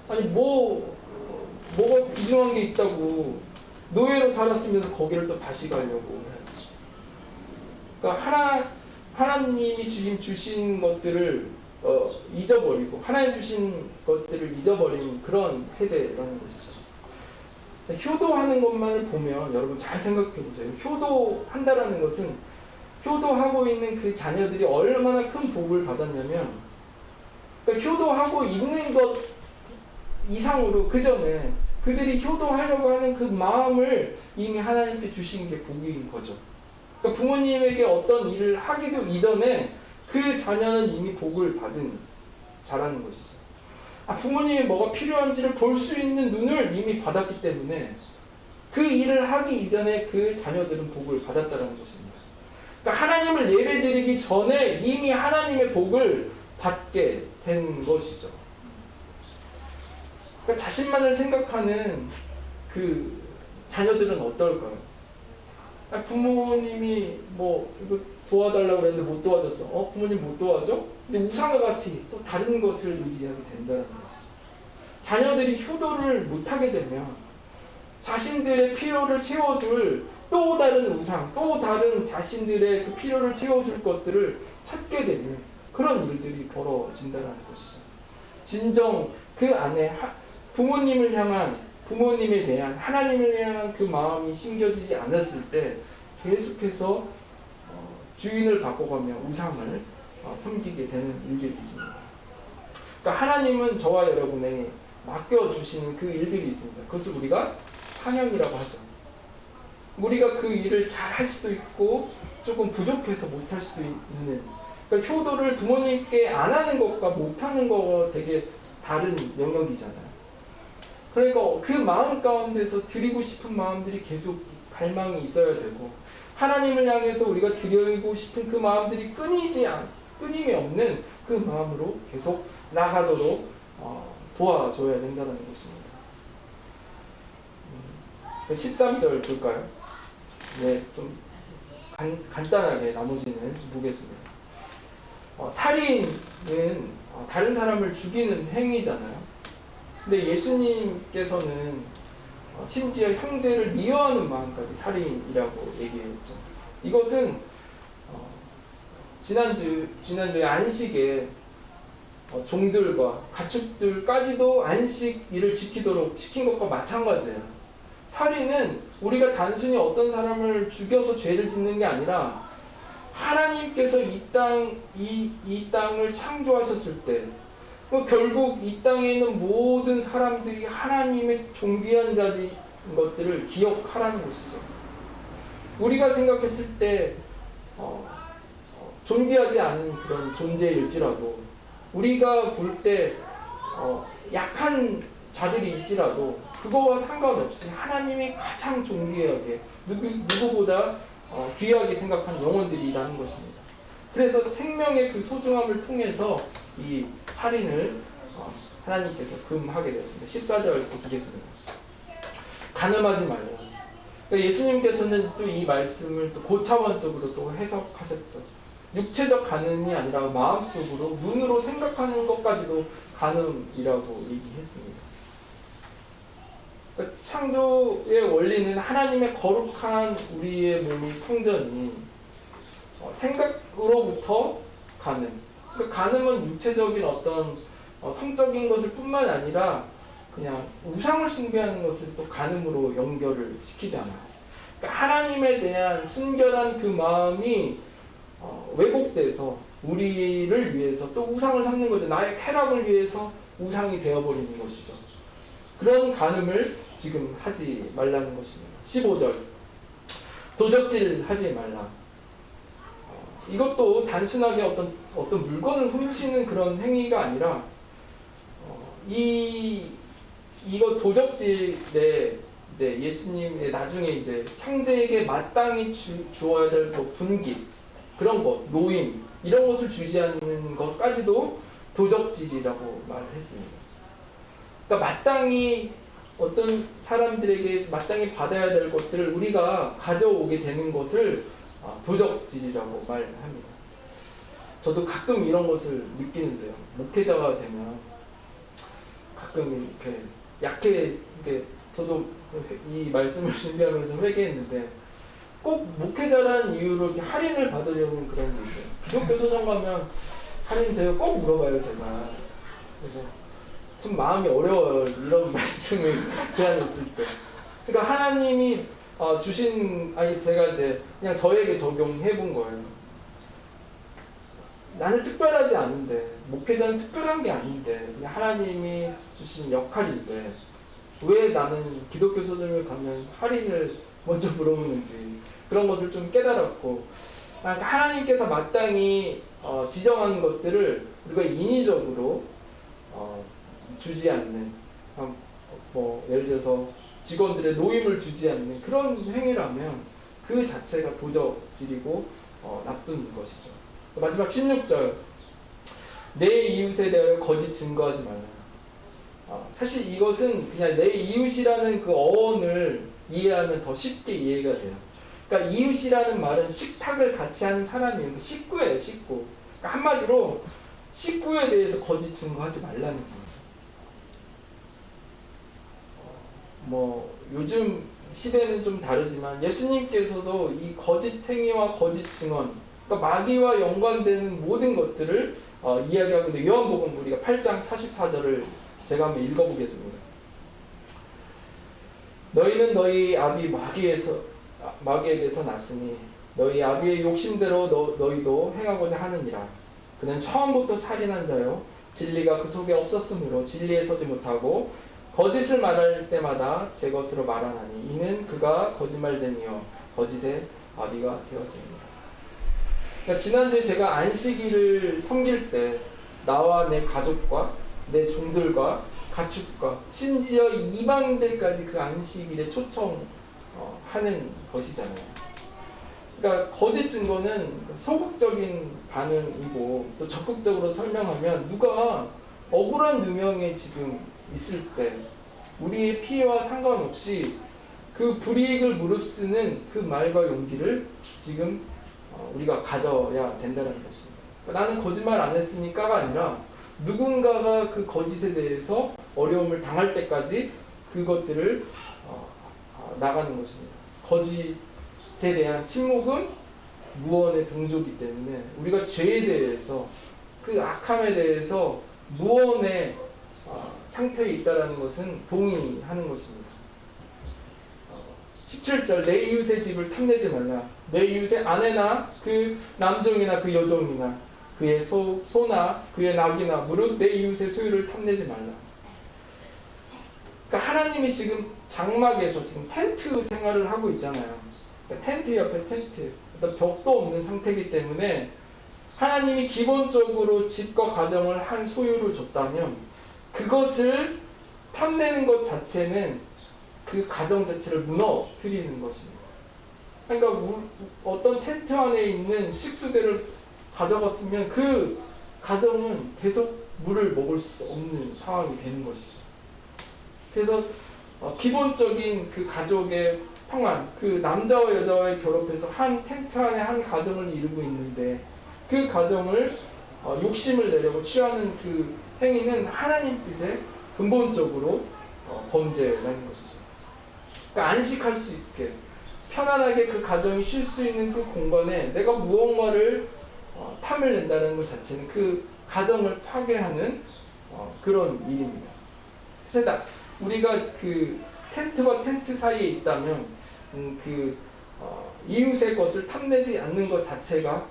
아니 뭐가 귀중한 게 있다고 노예로 살았으면서 거기를 또 다시 가려고 해요. 그러니까 하나님이 지금 주신 것들을 잊어버리고 하나님 주신 것들을 잊어버린 그런 세대라는 것이죠. 효도하는 것만을 보면 여러분 잘 생각해 보세요. 효도한다라는 것은 효도하고 있는 그 자녀들이 얼마나 큰 복을 받았냐면, 그러니까 효도하고 있는 것 이상으로 그 전에 그들이 효도하려고 하는 그 마음을 이미 하나님께 주신 게 복인 거죠. 그러니까 부모님에게 어떤 일을 하기도 이전에 그 자녀는 이미 복을 받은 자라는 것이죠. 부모님이 뭐가 필요한지를 볼 수 있는 눈을 이미 받았기 때문에 그 일을 하기 이전에 그 자녀들은 복을 받았다는 것입니다. 그러니까 하나님을 예배드리기 전에 이미 하나님의 복을 받게 된 것이죠. 그러니까 자신만을 생각하는 그 자녀들은 어떨까요? 부모님이 이거 도와달라고 그랬는데 못 도와줬어. 부모님 못 도와줘? 근데 우상과 같이 또 다른 것을 의지하게 된다는 거죠. 자녀들이 효도를 못하게 되면 자신들의 필요를 채워줄 또 다른 우상, 또 다른 자신들의 그 필요를 채워줄 것들을 찾게 되는 그런 일들이 벌어진다는 것이죠. 진정 그 안에 부모님을 향한, 부모님에 대한, 하나님을 향한 그 마음이 심겨지지 않았을 때 계속해서 주인을 바꿔가며 우상을 섬기게 되는 일들이 있습니다. 그러니까 하나님은 저와 여러분에게 맡겨주시는 그 일들이 있습니다. 그것을 우리가 사명이라고 하죠. 우리가 그 일을 잘 할 수도 있고 조금 부족해서 못할 수도 있는, 그러니까 효도를 부모님께 안 하는 것과 못하는 거가 되게 다른 영역이잖아요. 그러니까 그 마음 가운데서 드리고 싶은 마음들이 계속 갈망이 있어야 되고, 하나님을 향해서 우리가 드리고 싶은 그 마음들이 끊임이 없는 그 마음으로 계속 나가도록 도와줘야 된다는 것입니다. 13절 볼까요? 네, 좀 간단하게 나머지는 좀 보겠습니다. 살인은 다른 사람을 죽이는 행위잖아요. 근데 예수님께서는 심지어 형제를 미워하는 마음까지 살인이라고 얘기했죠. 이것은 지난주에 안식에 종들과 가축들까지도 안식일을 지키도록 시킨 것과 마찬가지예요. 살인은 우리가 단순히 어떤 사람을 죽여서 죄를 짓는 게 아니라 하나님께서 이 땅을 창조하셨을 때 결국 이 땅에 있는 모든 사람들이 하나님의 존귀한 자인 것들을 기억하라는 것이죠. 우리가 생각했을 때 존귀하지 않은 그런 존재일지라도, 우리가 볼 때 약한 자들이 있지라도 그거와 상관없이 하나님이 가장 존귀하게 누구보다 귀하게 생각한 영혼들이라는 것입니다. 그래서 생명의 그 소중함을 통해서 이 살인을 하나님께서 금하게 되었습니다. 14절 보겠습니다. 간음하지 말라. 그러니까 예수님께서는 또 이 말씀을 또 고차원적으로 또 해석하셨죠. 육체적 간음이 아니라 마음속으로 눈으로 생각하는 것까지도 간음이라고 얘기했습니다. 그러니까 창조의 원리는 하나님의 거룩한 우리의 몸이 성전이 생각으로부터 간음. 그러니까 간음은 육체적인 어떤 성적인 것을 뿐만 아니라 그냥 우상을 숭배하는 것을 또 간음으로 연결을 시키잖아요. 그러니까 하나님에 대한 순결한 그 마음이 왜곡돼서 우리를 위해서 또 우상을 삼는 거죠. 나의 쾌락을 위해서 우상이 되어버리는 것이죠. 그런 간음을 지금 하지 말라는 것입니다. 15절 도적질 하지 말라. 이것도 단순하게 어떤 물건을 훔치는 그런 행위가 아니라 이거 도적질에 이제 예수님의 나중에 이제 형제에게 마땅히 주어야 될 분깃 그런 것, 노임 이런 것을 주지 않는 것까지도 도적질이라고 말했습니다. 그러니까 마땅히 어떤 사람들에게 마땅히 받아야 될 것들을 우리가 가져오게 되는 것을 도적질이라고 말합니다. 저도 가끔 이런 것을 느끼는데요. 목회자가 되면 가끔 이렇게 약해, 저도 이 말씀을 준비하면서 회개했는데 꼭 목회자라는 이유로 이렇게 할인을 받으려는 그런 게 있어요. 기독교 서점 가면 할인돼요? 꼭 물어봐요, 제가. 그래서 좀 마음이 어려워요. 이런 말씀을 제안했을 때. 그러니까 하나님이 주신, 제가 이제 그냥 저에게 적용해 본 거예요. 나는 특별하지 않은데, 목회자는 특별한 게 아닌데, 그냥 하나님이 주신 역할인데, 왜 나는 기독교 서점을 가면 할인을 먼저 물어보는지, 그런 것을 좀 깨달았고, 그러니까 하나님께서 마땅히 지정한 것들을 우리가 인위적으로 주지 않는, 뭐 예를 들어서 직원들의 노임을 주지 않는 그런 행위라면 그 자체가 도적질이고 나쁜 것이죠. 마지막 16절 내 이웃에 대하여 거짓 증거하지 말라. 사실 이것은 그냥 내 이웃이라는 그 어원을 이해하면 더 쉽게 이해가 돼요. 그러니까 이웃이라는 말은 식탁을 같이 하는 사람이에요. 식구예요, 식구. 그러니까 한마디로 식구에 대해서 거짓 증거하지 말라는 거예요. 뭐 요즘 시대는 좀 다르지만 예수님께서도 이 거짓 행위와 거짓 증언, 그러니까 마귀와 연관되는 모든 것들을 이야기하고 있는데 요한복음 우리가 8장 44절을 제가 한번 읽어보겠습니다. 너희는 너희 아비 마귀에게서 났으니 너희 아비의 욕심대로 너희도 행하고자 하느니라. 그는 처음부터 살인한 자요 진리가 그 속에 없었으므로 진리에 서지 못하고 거짓을 말할 때마다 제 것으로 말하나니 이는 그가 거짓말쟁이요 거짓의 아비가 되었습니다. 그러니까 지난주에 제가 안식일을 섬길 때 나와 내 가족과 내 종들과 가축과 심지어 이방인들까지 그 안식일에 초청하는 것이잖아요. 그러니까 거짓 증거는 소극적인 반응이고 또 적극적으로 설명하면 누가 억울한 누명에 지금 있을 때 우리의 피해와 상관없이 그 불이익을 무릅쓰는 그 말과 용기를 지금 우리가 가져야 된다는 것입니다. 그러니까 나는 거짓말 안 했으니까가 아니라 누군가가 그 거짓에 대해서 어려움을 당할 때까지 그것들을 나가는 것입니다. 거짓에 대한 침묵은 무언의 동조이기 때문에 우리가 죄에 대해서 그 악함에 대해서 무언의 상태에 있다는 것은 동의하는 것입니다. 17절 내 이웃의 집을 탐내지 말라. 내 이웃의 아내나 그 남종이나 그 여종이나 그의 소나 그의 낙이나 무릇 내 이웃의 소유를 탐내지 말라. 그러니까 하나님이 지금 장막에서 지금 텐트 생활을 하고 있잖아요. 그러니까 텐트 옆에 텐트, 벽도 없는 상태이기 때문에 하나님이 기본적으로 집과 가정을 한 소유를 줬다면 그것을 탐내는 것 자체는 그 가정 자체를 무너뜨리는 것입니다. 그러니까 어떤 텐트 안에 있는 식수대를 가져갔으면 그 가정은 계속 물을 먹을 수 없는 상황이 되는 것이죠. 그래서 기본적인 그 가족의 평안, 그 남자와 여자와의 결합해서 한 텐트 안에 한 가정을 이루고 있는데 그 가정을 욕심을 내려고 취하는 그 행위는 하나님 뜻에 근본적으로 범죄라는 것이죠. 그러니까 안식할 수 있게 편안하게 그 가정이 쉴 수 있는 그 공간에 내가 무언가를 탐을 낸다는 것 자체는 그 가정을 파괴하는 그런 일입니다. 그래서 우리가 그 텐트와 텐트 사이에 있다면 이웃의 것을 탐내지 않는 것 자체가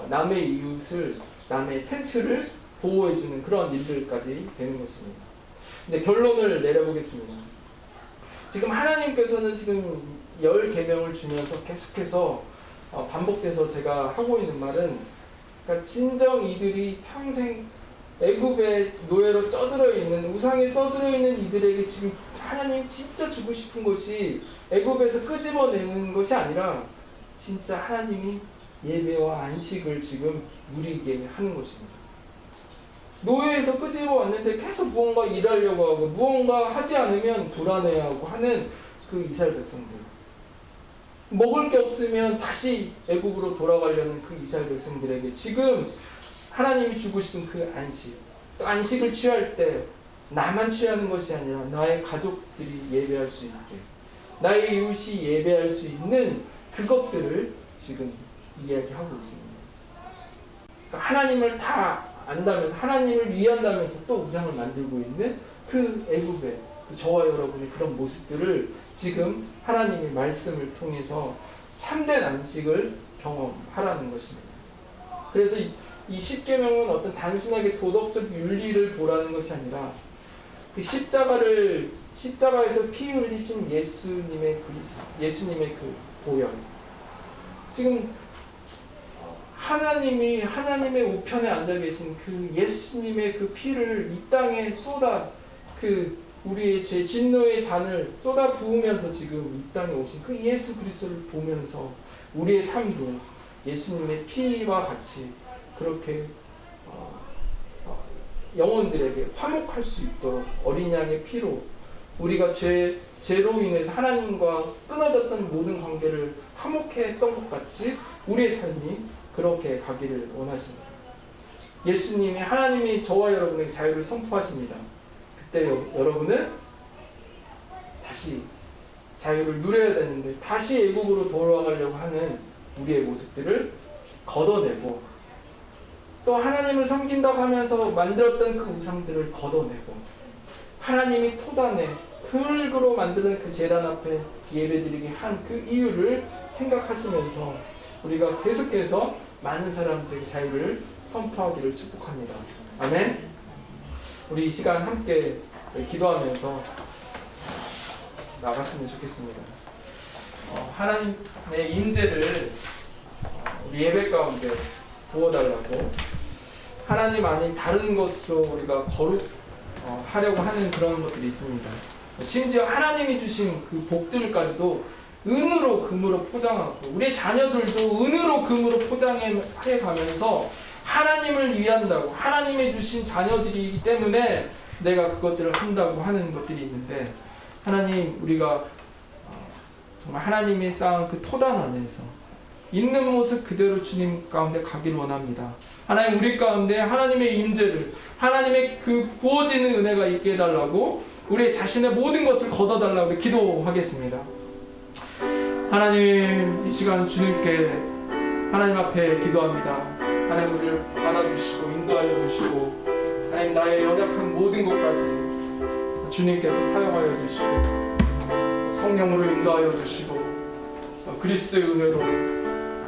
남의 이웃을, 남의 텐트를 보호해주는 그런 일들까지 되는 것입니다. 이제 결론을 내려보겠습니다. 지금 하나님께서는 지금 10계명을 주면서 계속해서 반복돼서 제가 하고 있는 말은, 그러니까 진정 이들이 평생 애굽의 노예로 쩌들어 있는, 우상에 쩌들어 있는 이들에게 지금 하나님 진짜 주고 싶은 것이 애굽에서 끄집어내는 것이 아니라 진짜 하나님이 예배와 안식을 지금 누리게 하는 것입니다. 노예에서 끄집어 왔는데 계속 무언가 일하려고 하고 무언가 하지 않으면 불안해하고 하는 그 이스라엘 백성들, 먹을 게 없으면 다시 애굽으로 돌아가려는 그 이스라엘 백성들에게 지금 하나님이 주고 싶은 그 안식, 또 안식을 취할 때 나만 취하는 것이 아니라 나의 가족들이 예배할 수 있게, 나의 이웃이 예배할 수 있는 그것들을 지금 이야기하고 있습니다. 그러니까 하나님을 다 안다면서, 하나님을 위한다면서 또 우상을 만들고 있는 그 애굽의 저와 여러분의 그런 모습들을 지금 하나님의 말씀을 통해서 참된 안식을 경험하라는 것입니다. 그래서 이 10계명은 어떤 단순하게 도덕적 윤리를 보라는 것이 아니라 그 십자가에서 피 흘리신 예수님의 그 보혈, 지금 하나님의 우편에 앉아 계신 그 예수님의 그 피를 이 땅에 우리의 죄 진노의 잔을 쏟아 부으면서 지금 이 땅에 오신 그 예수 그리스도를 보면서 우리의 삶도 예수님의 피와 같이 그렇게 영혼들에게 화목할 수 있도록 어린 양의 피로 우리가 죄로 인해서 하나님과 끊어졌던 모든 관계를 화목해 했던 것 같이 우리의 삶이 그렇게 가기를 원하십니다. 예수님이, 하나님이 저와 여러분에게 자유를 선포하십니다. 그때 여러분은 다시 자유를 누려야 되는데 다시 애국으로 돌아가려고 하는 우리의 모습들을 걷어내고, 또 하나님을 섬긴다고 하면서 만들었던 그 우상들을 걷어내고, 하나님이 토단에 흙으로 만드는 그 제단 앞에 예배드리게 한 그 이유를 생각하시면서 우리가 계속해서 많은 사람들에게 자유를 선포하기를 축복합니다. 아멘. 우리 이 시간 함께 기도하면서 나갔으면 좋겠습니다. 하나님의 임재를 우리 예배 가운데 부어달라고, 하나님 아닌 다른 것으로 우리가 하려고 하는 그런 것들이 있습니다. 심지어 하나님이 주신 그 복들까지도 은으로 금으로 포장하고, 우리 자녀들도 은으로 금으로 포장해 가면서 하나님을 위한다고, 하나님이 주신 자녀들이기 때문에 내가 그것들을 한다고 하는 것들이 있는데, 하나님, 우리가 정말 하나님이 쌓은 그 토단 안에서 있는 모습 그대로 주님 가운데 가길 원합니다. 하나님, 우리 가운데 하나님의 임재를, 하나님의 그 부어지는 은혜가 있게 해달라고, 우리 자신의 모든 것을 걷어달라고 기도하겠습니다. 하나님, 이 시간 주님께 하나님 앞에 기도합니다. 하나님, 우리를 받아주시고 인도하여 주시고, 하나님, 나의 연약한 모든 것까지 주님께서 사용하여 주시고, 성령으로 인도하여 주시고, 그리스도의 은혜로,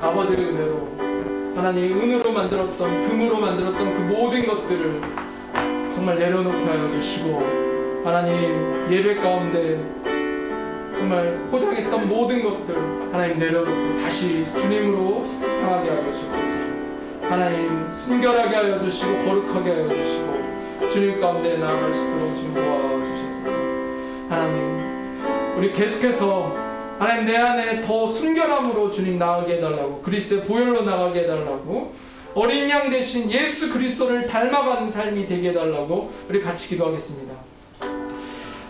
아버지의 은혜로, 하나님 은으로 만들었던, 금으로 만들었던 그 모든 것들을 정말 내려놓게 하여 주시고, 하나님, 예배 가운데 정말 포장했던 모든 것들 하나님 내려놓고 다시 주님으로 향하게 하여 주옵소서. 하나님, 순결하게 하여 주시고 거룩하게 하여 주시고 주님 가운데 나아갈 수 있도록 주님 도와주시옵소서. 하나님, 우리 계속해서 하나님 내 안에 더 순결함으로 주님 나아가게 해달라고, 그리스도의 보혈로 나가게 해달라고, 어린 양 대신 예수 그리스도를 닮아가는 삶이 되게 해달라고 우리 같이 기도하겠습니다.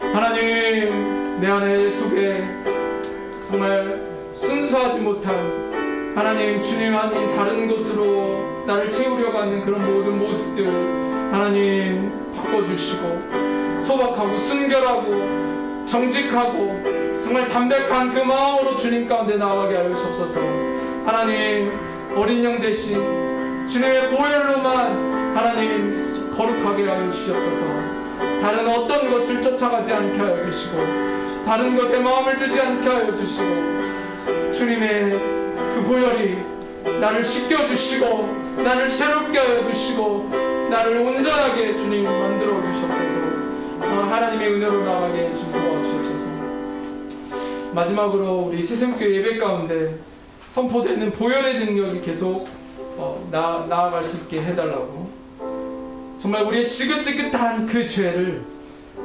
하나님, 내 안에 속에 정말 순수하지 못한 하나님, 주님 아닌 다른 곳으로 나를 채우려고 하는 그런 모든 모습들 하나님 바꿔주시고, 소박하고 순결하고 정직하고 정말 담백한 그 마음으로 주님 가운데 나아가게 하여 주옵소서. 하나님, 어린 양 대신 주님의 보혈로만 하나님 거룩하게 하여 주시옵소서. 다른 어떤 것을 쫓아가지 않게 하여 주시고, 다른 것에 마음을 두지 않게 하여 주시고, 주님의 그 보혈이 나를 씻겨주시고 나를 새롭게 하여 주시고 나를 온전하게 주님 만들어 주시옵소서. 하나님의 은혜로 나아가게 주님 도와주시옵소서. 마지막으로 우리 새샘교회 예배 가운데 선포되는 보혈의 능력이 계속 나아갈 수 있게 해달라고, 정말 우리의 지긋지긋한 그 죄를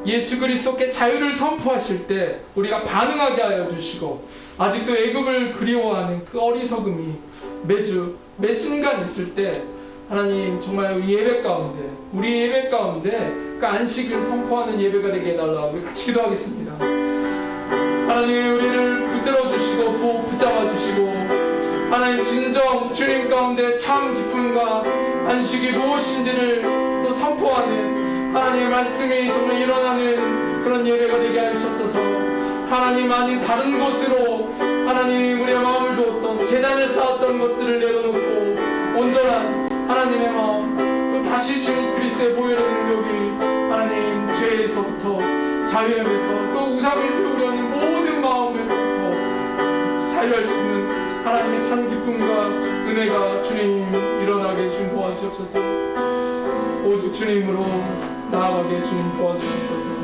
예수 그리스도께 자유를 선포하실 때 우리가 반응하게 하여 주시고, 아직도 애굽을 그리워하는 그 어리석음이 매 순간 있을 때 하나님, 정말 우리 예배 가운데 그 안식을 선포하는 예배가 되게 해달라고 우리 같이 기도하겠습니다. 하나님, 우리를 붙들어 주시고 붙잡아 주시고, 하나님, 진정 주님 가운데 참 기쁨과 안식이 무엇인지를 또 선포하는 하나님의 말씀이 정말 일어나는 그런 예배가 되게 하여 주옵소서. 하나님 아닌 다른 곳으로 하나님 우리의 마음을 두었던, 재단을 쌓았던 것들을 내려놓고 온전한 하나님의 마음, 또 다시 주님 그리스도의 보혈의 능력이 하나님 죄에서부터 자유함에서 또 우상을 세우려는 모든 마음에서부터 자유할 수 있는 하나님의 참 기쁨과 은혜가 주님 일어나게 주님 도와주옵소서. 오직 주님으로 나아가게 주님 도와주옵소서.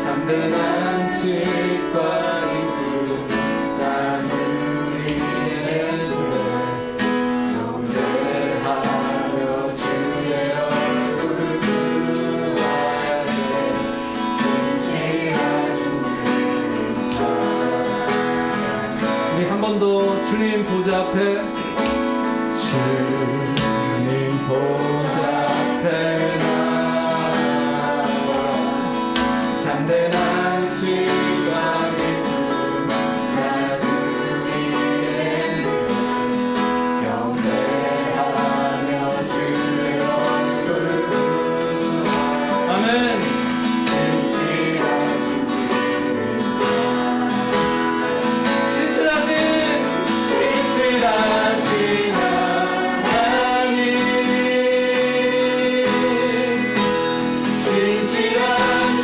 참된 안식과 기쁨 나누리는 경배하며 주의 얼굴을 보아야 돼. 진실하신 주님 찬양. 우리 한 번 더 주님 보좌 앞에, 주님 보좌 앞에 참된 안식과 기쁨 나누리는 경배하며 주의 얼굴을 보아. 아멘. 진실하신 주님 신실하신 하나님, 신실하신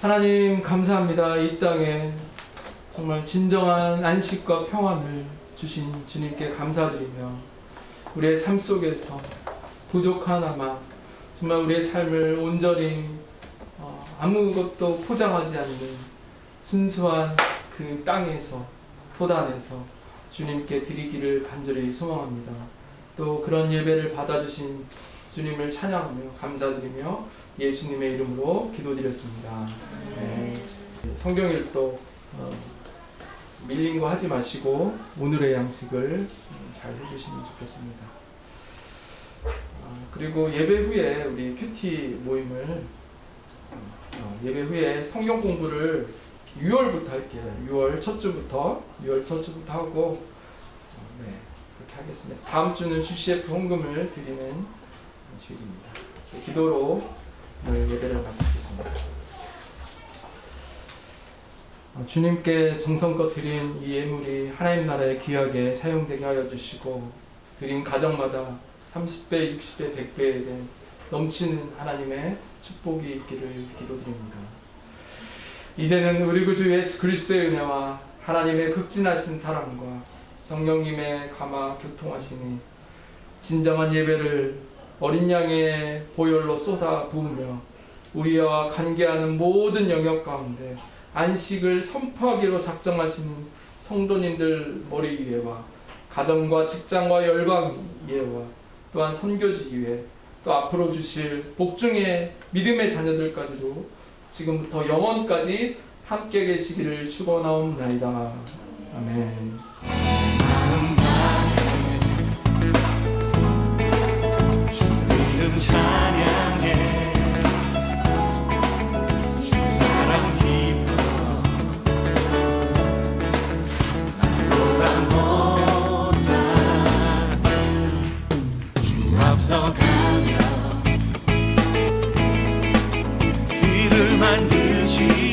하나님 감사합니다. 이 땅에 정말 진정한 안식과 평안을 주신 주님께 감사드리며 우리의 삶 속에서 부족하나마 정말 우리의 삶을 온전히 아무것도 포장하지 않는 순수한 그 땅에서 토단에서 주님께 드리기를 간절히 소망합니다. 또 그런 예배를 받아주신 주님을 찬양하며 감사드리며 예수님의 이름으로 기도드렸습니다. 네. 성경 읽도 밀린 거 하지 마시고 오늘의 양식을 잘 해주시면 좋겠습니다. 그리고 예배 후에 우리 큐티 모임을 예배 후에 성경 공부를 6월부터 할게요. 6월 첫 주부터 하고 네, 그렇게 하겠습니다. 다음 주는 CCF 헌금을 드리는 주일입니다. 기도로 오늘 예배를 마치겠습니다. 주님께 정성껏 드린 이 예물이 하나님 나라에 귀하게 사용되게 하여 주시고 드린 가정마다 30배, 60배, 100배에 대한 넘치는 하나님의 축복이 있기를 기도드립니다. 이제는 우리 구주 예수 그리스도의 은혜와 하나님의 극진하신 사랑과 성령님의 감화 교통하심이 진정한 예배를 어린 양의 보혈로 쏟아 부으며 우리와 관계하는 모든 영역 가운데 안식을 선포하기로 작정하신 성도님들 머리 위에와 가정과 직장과 열방 위에와 또한 선교지 위에 또 앞으로 주실 복중의 믿음의 자녀들까지도 지금부터 영원까지 함께 계시기를 축원하옵나이다. 아멘. 주님 찬양해 주 사랑 기뻐 나보다 못한 주 앞서가며 길을 만드시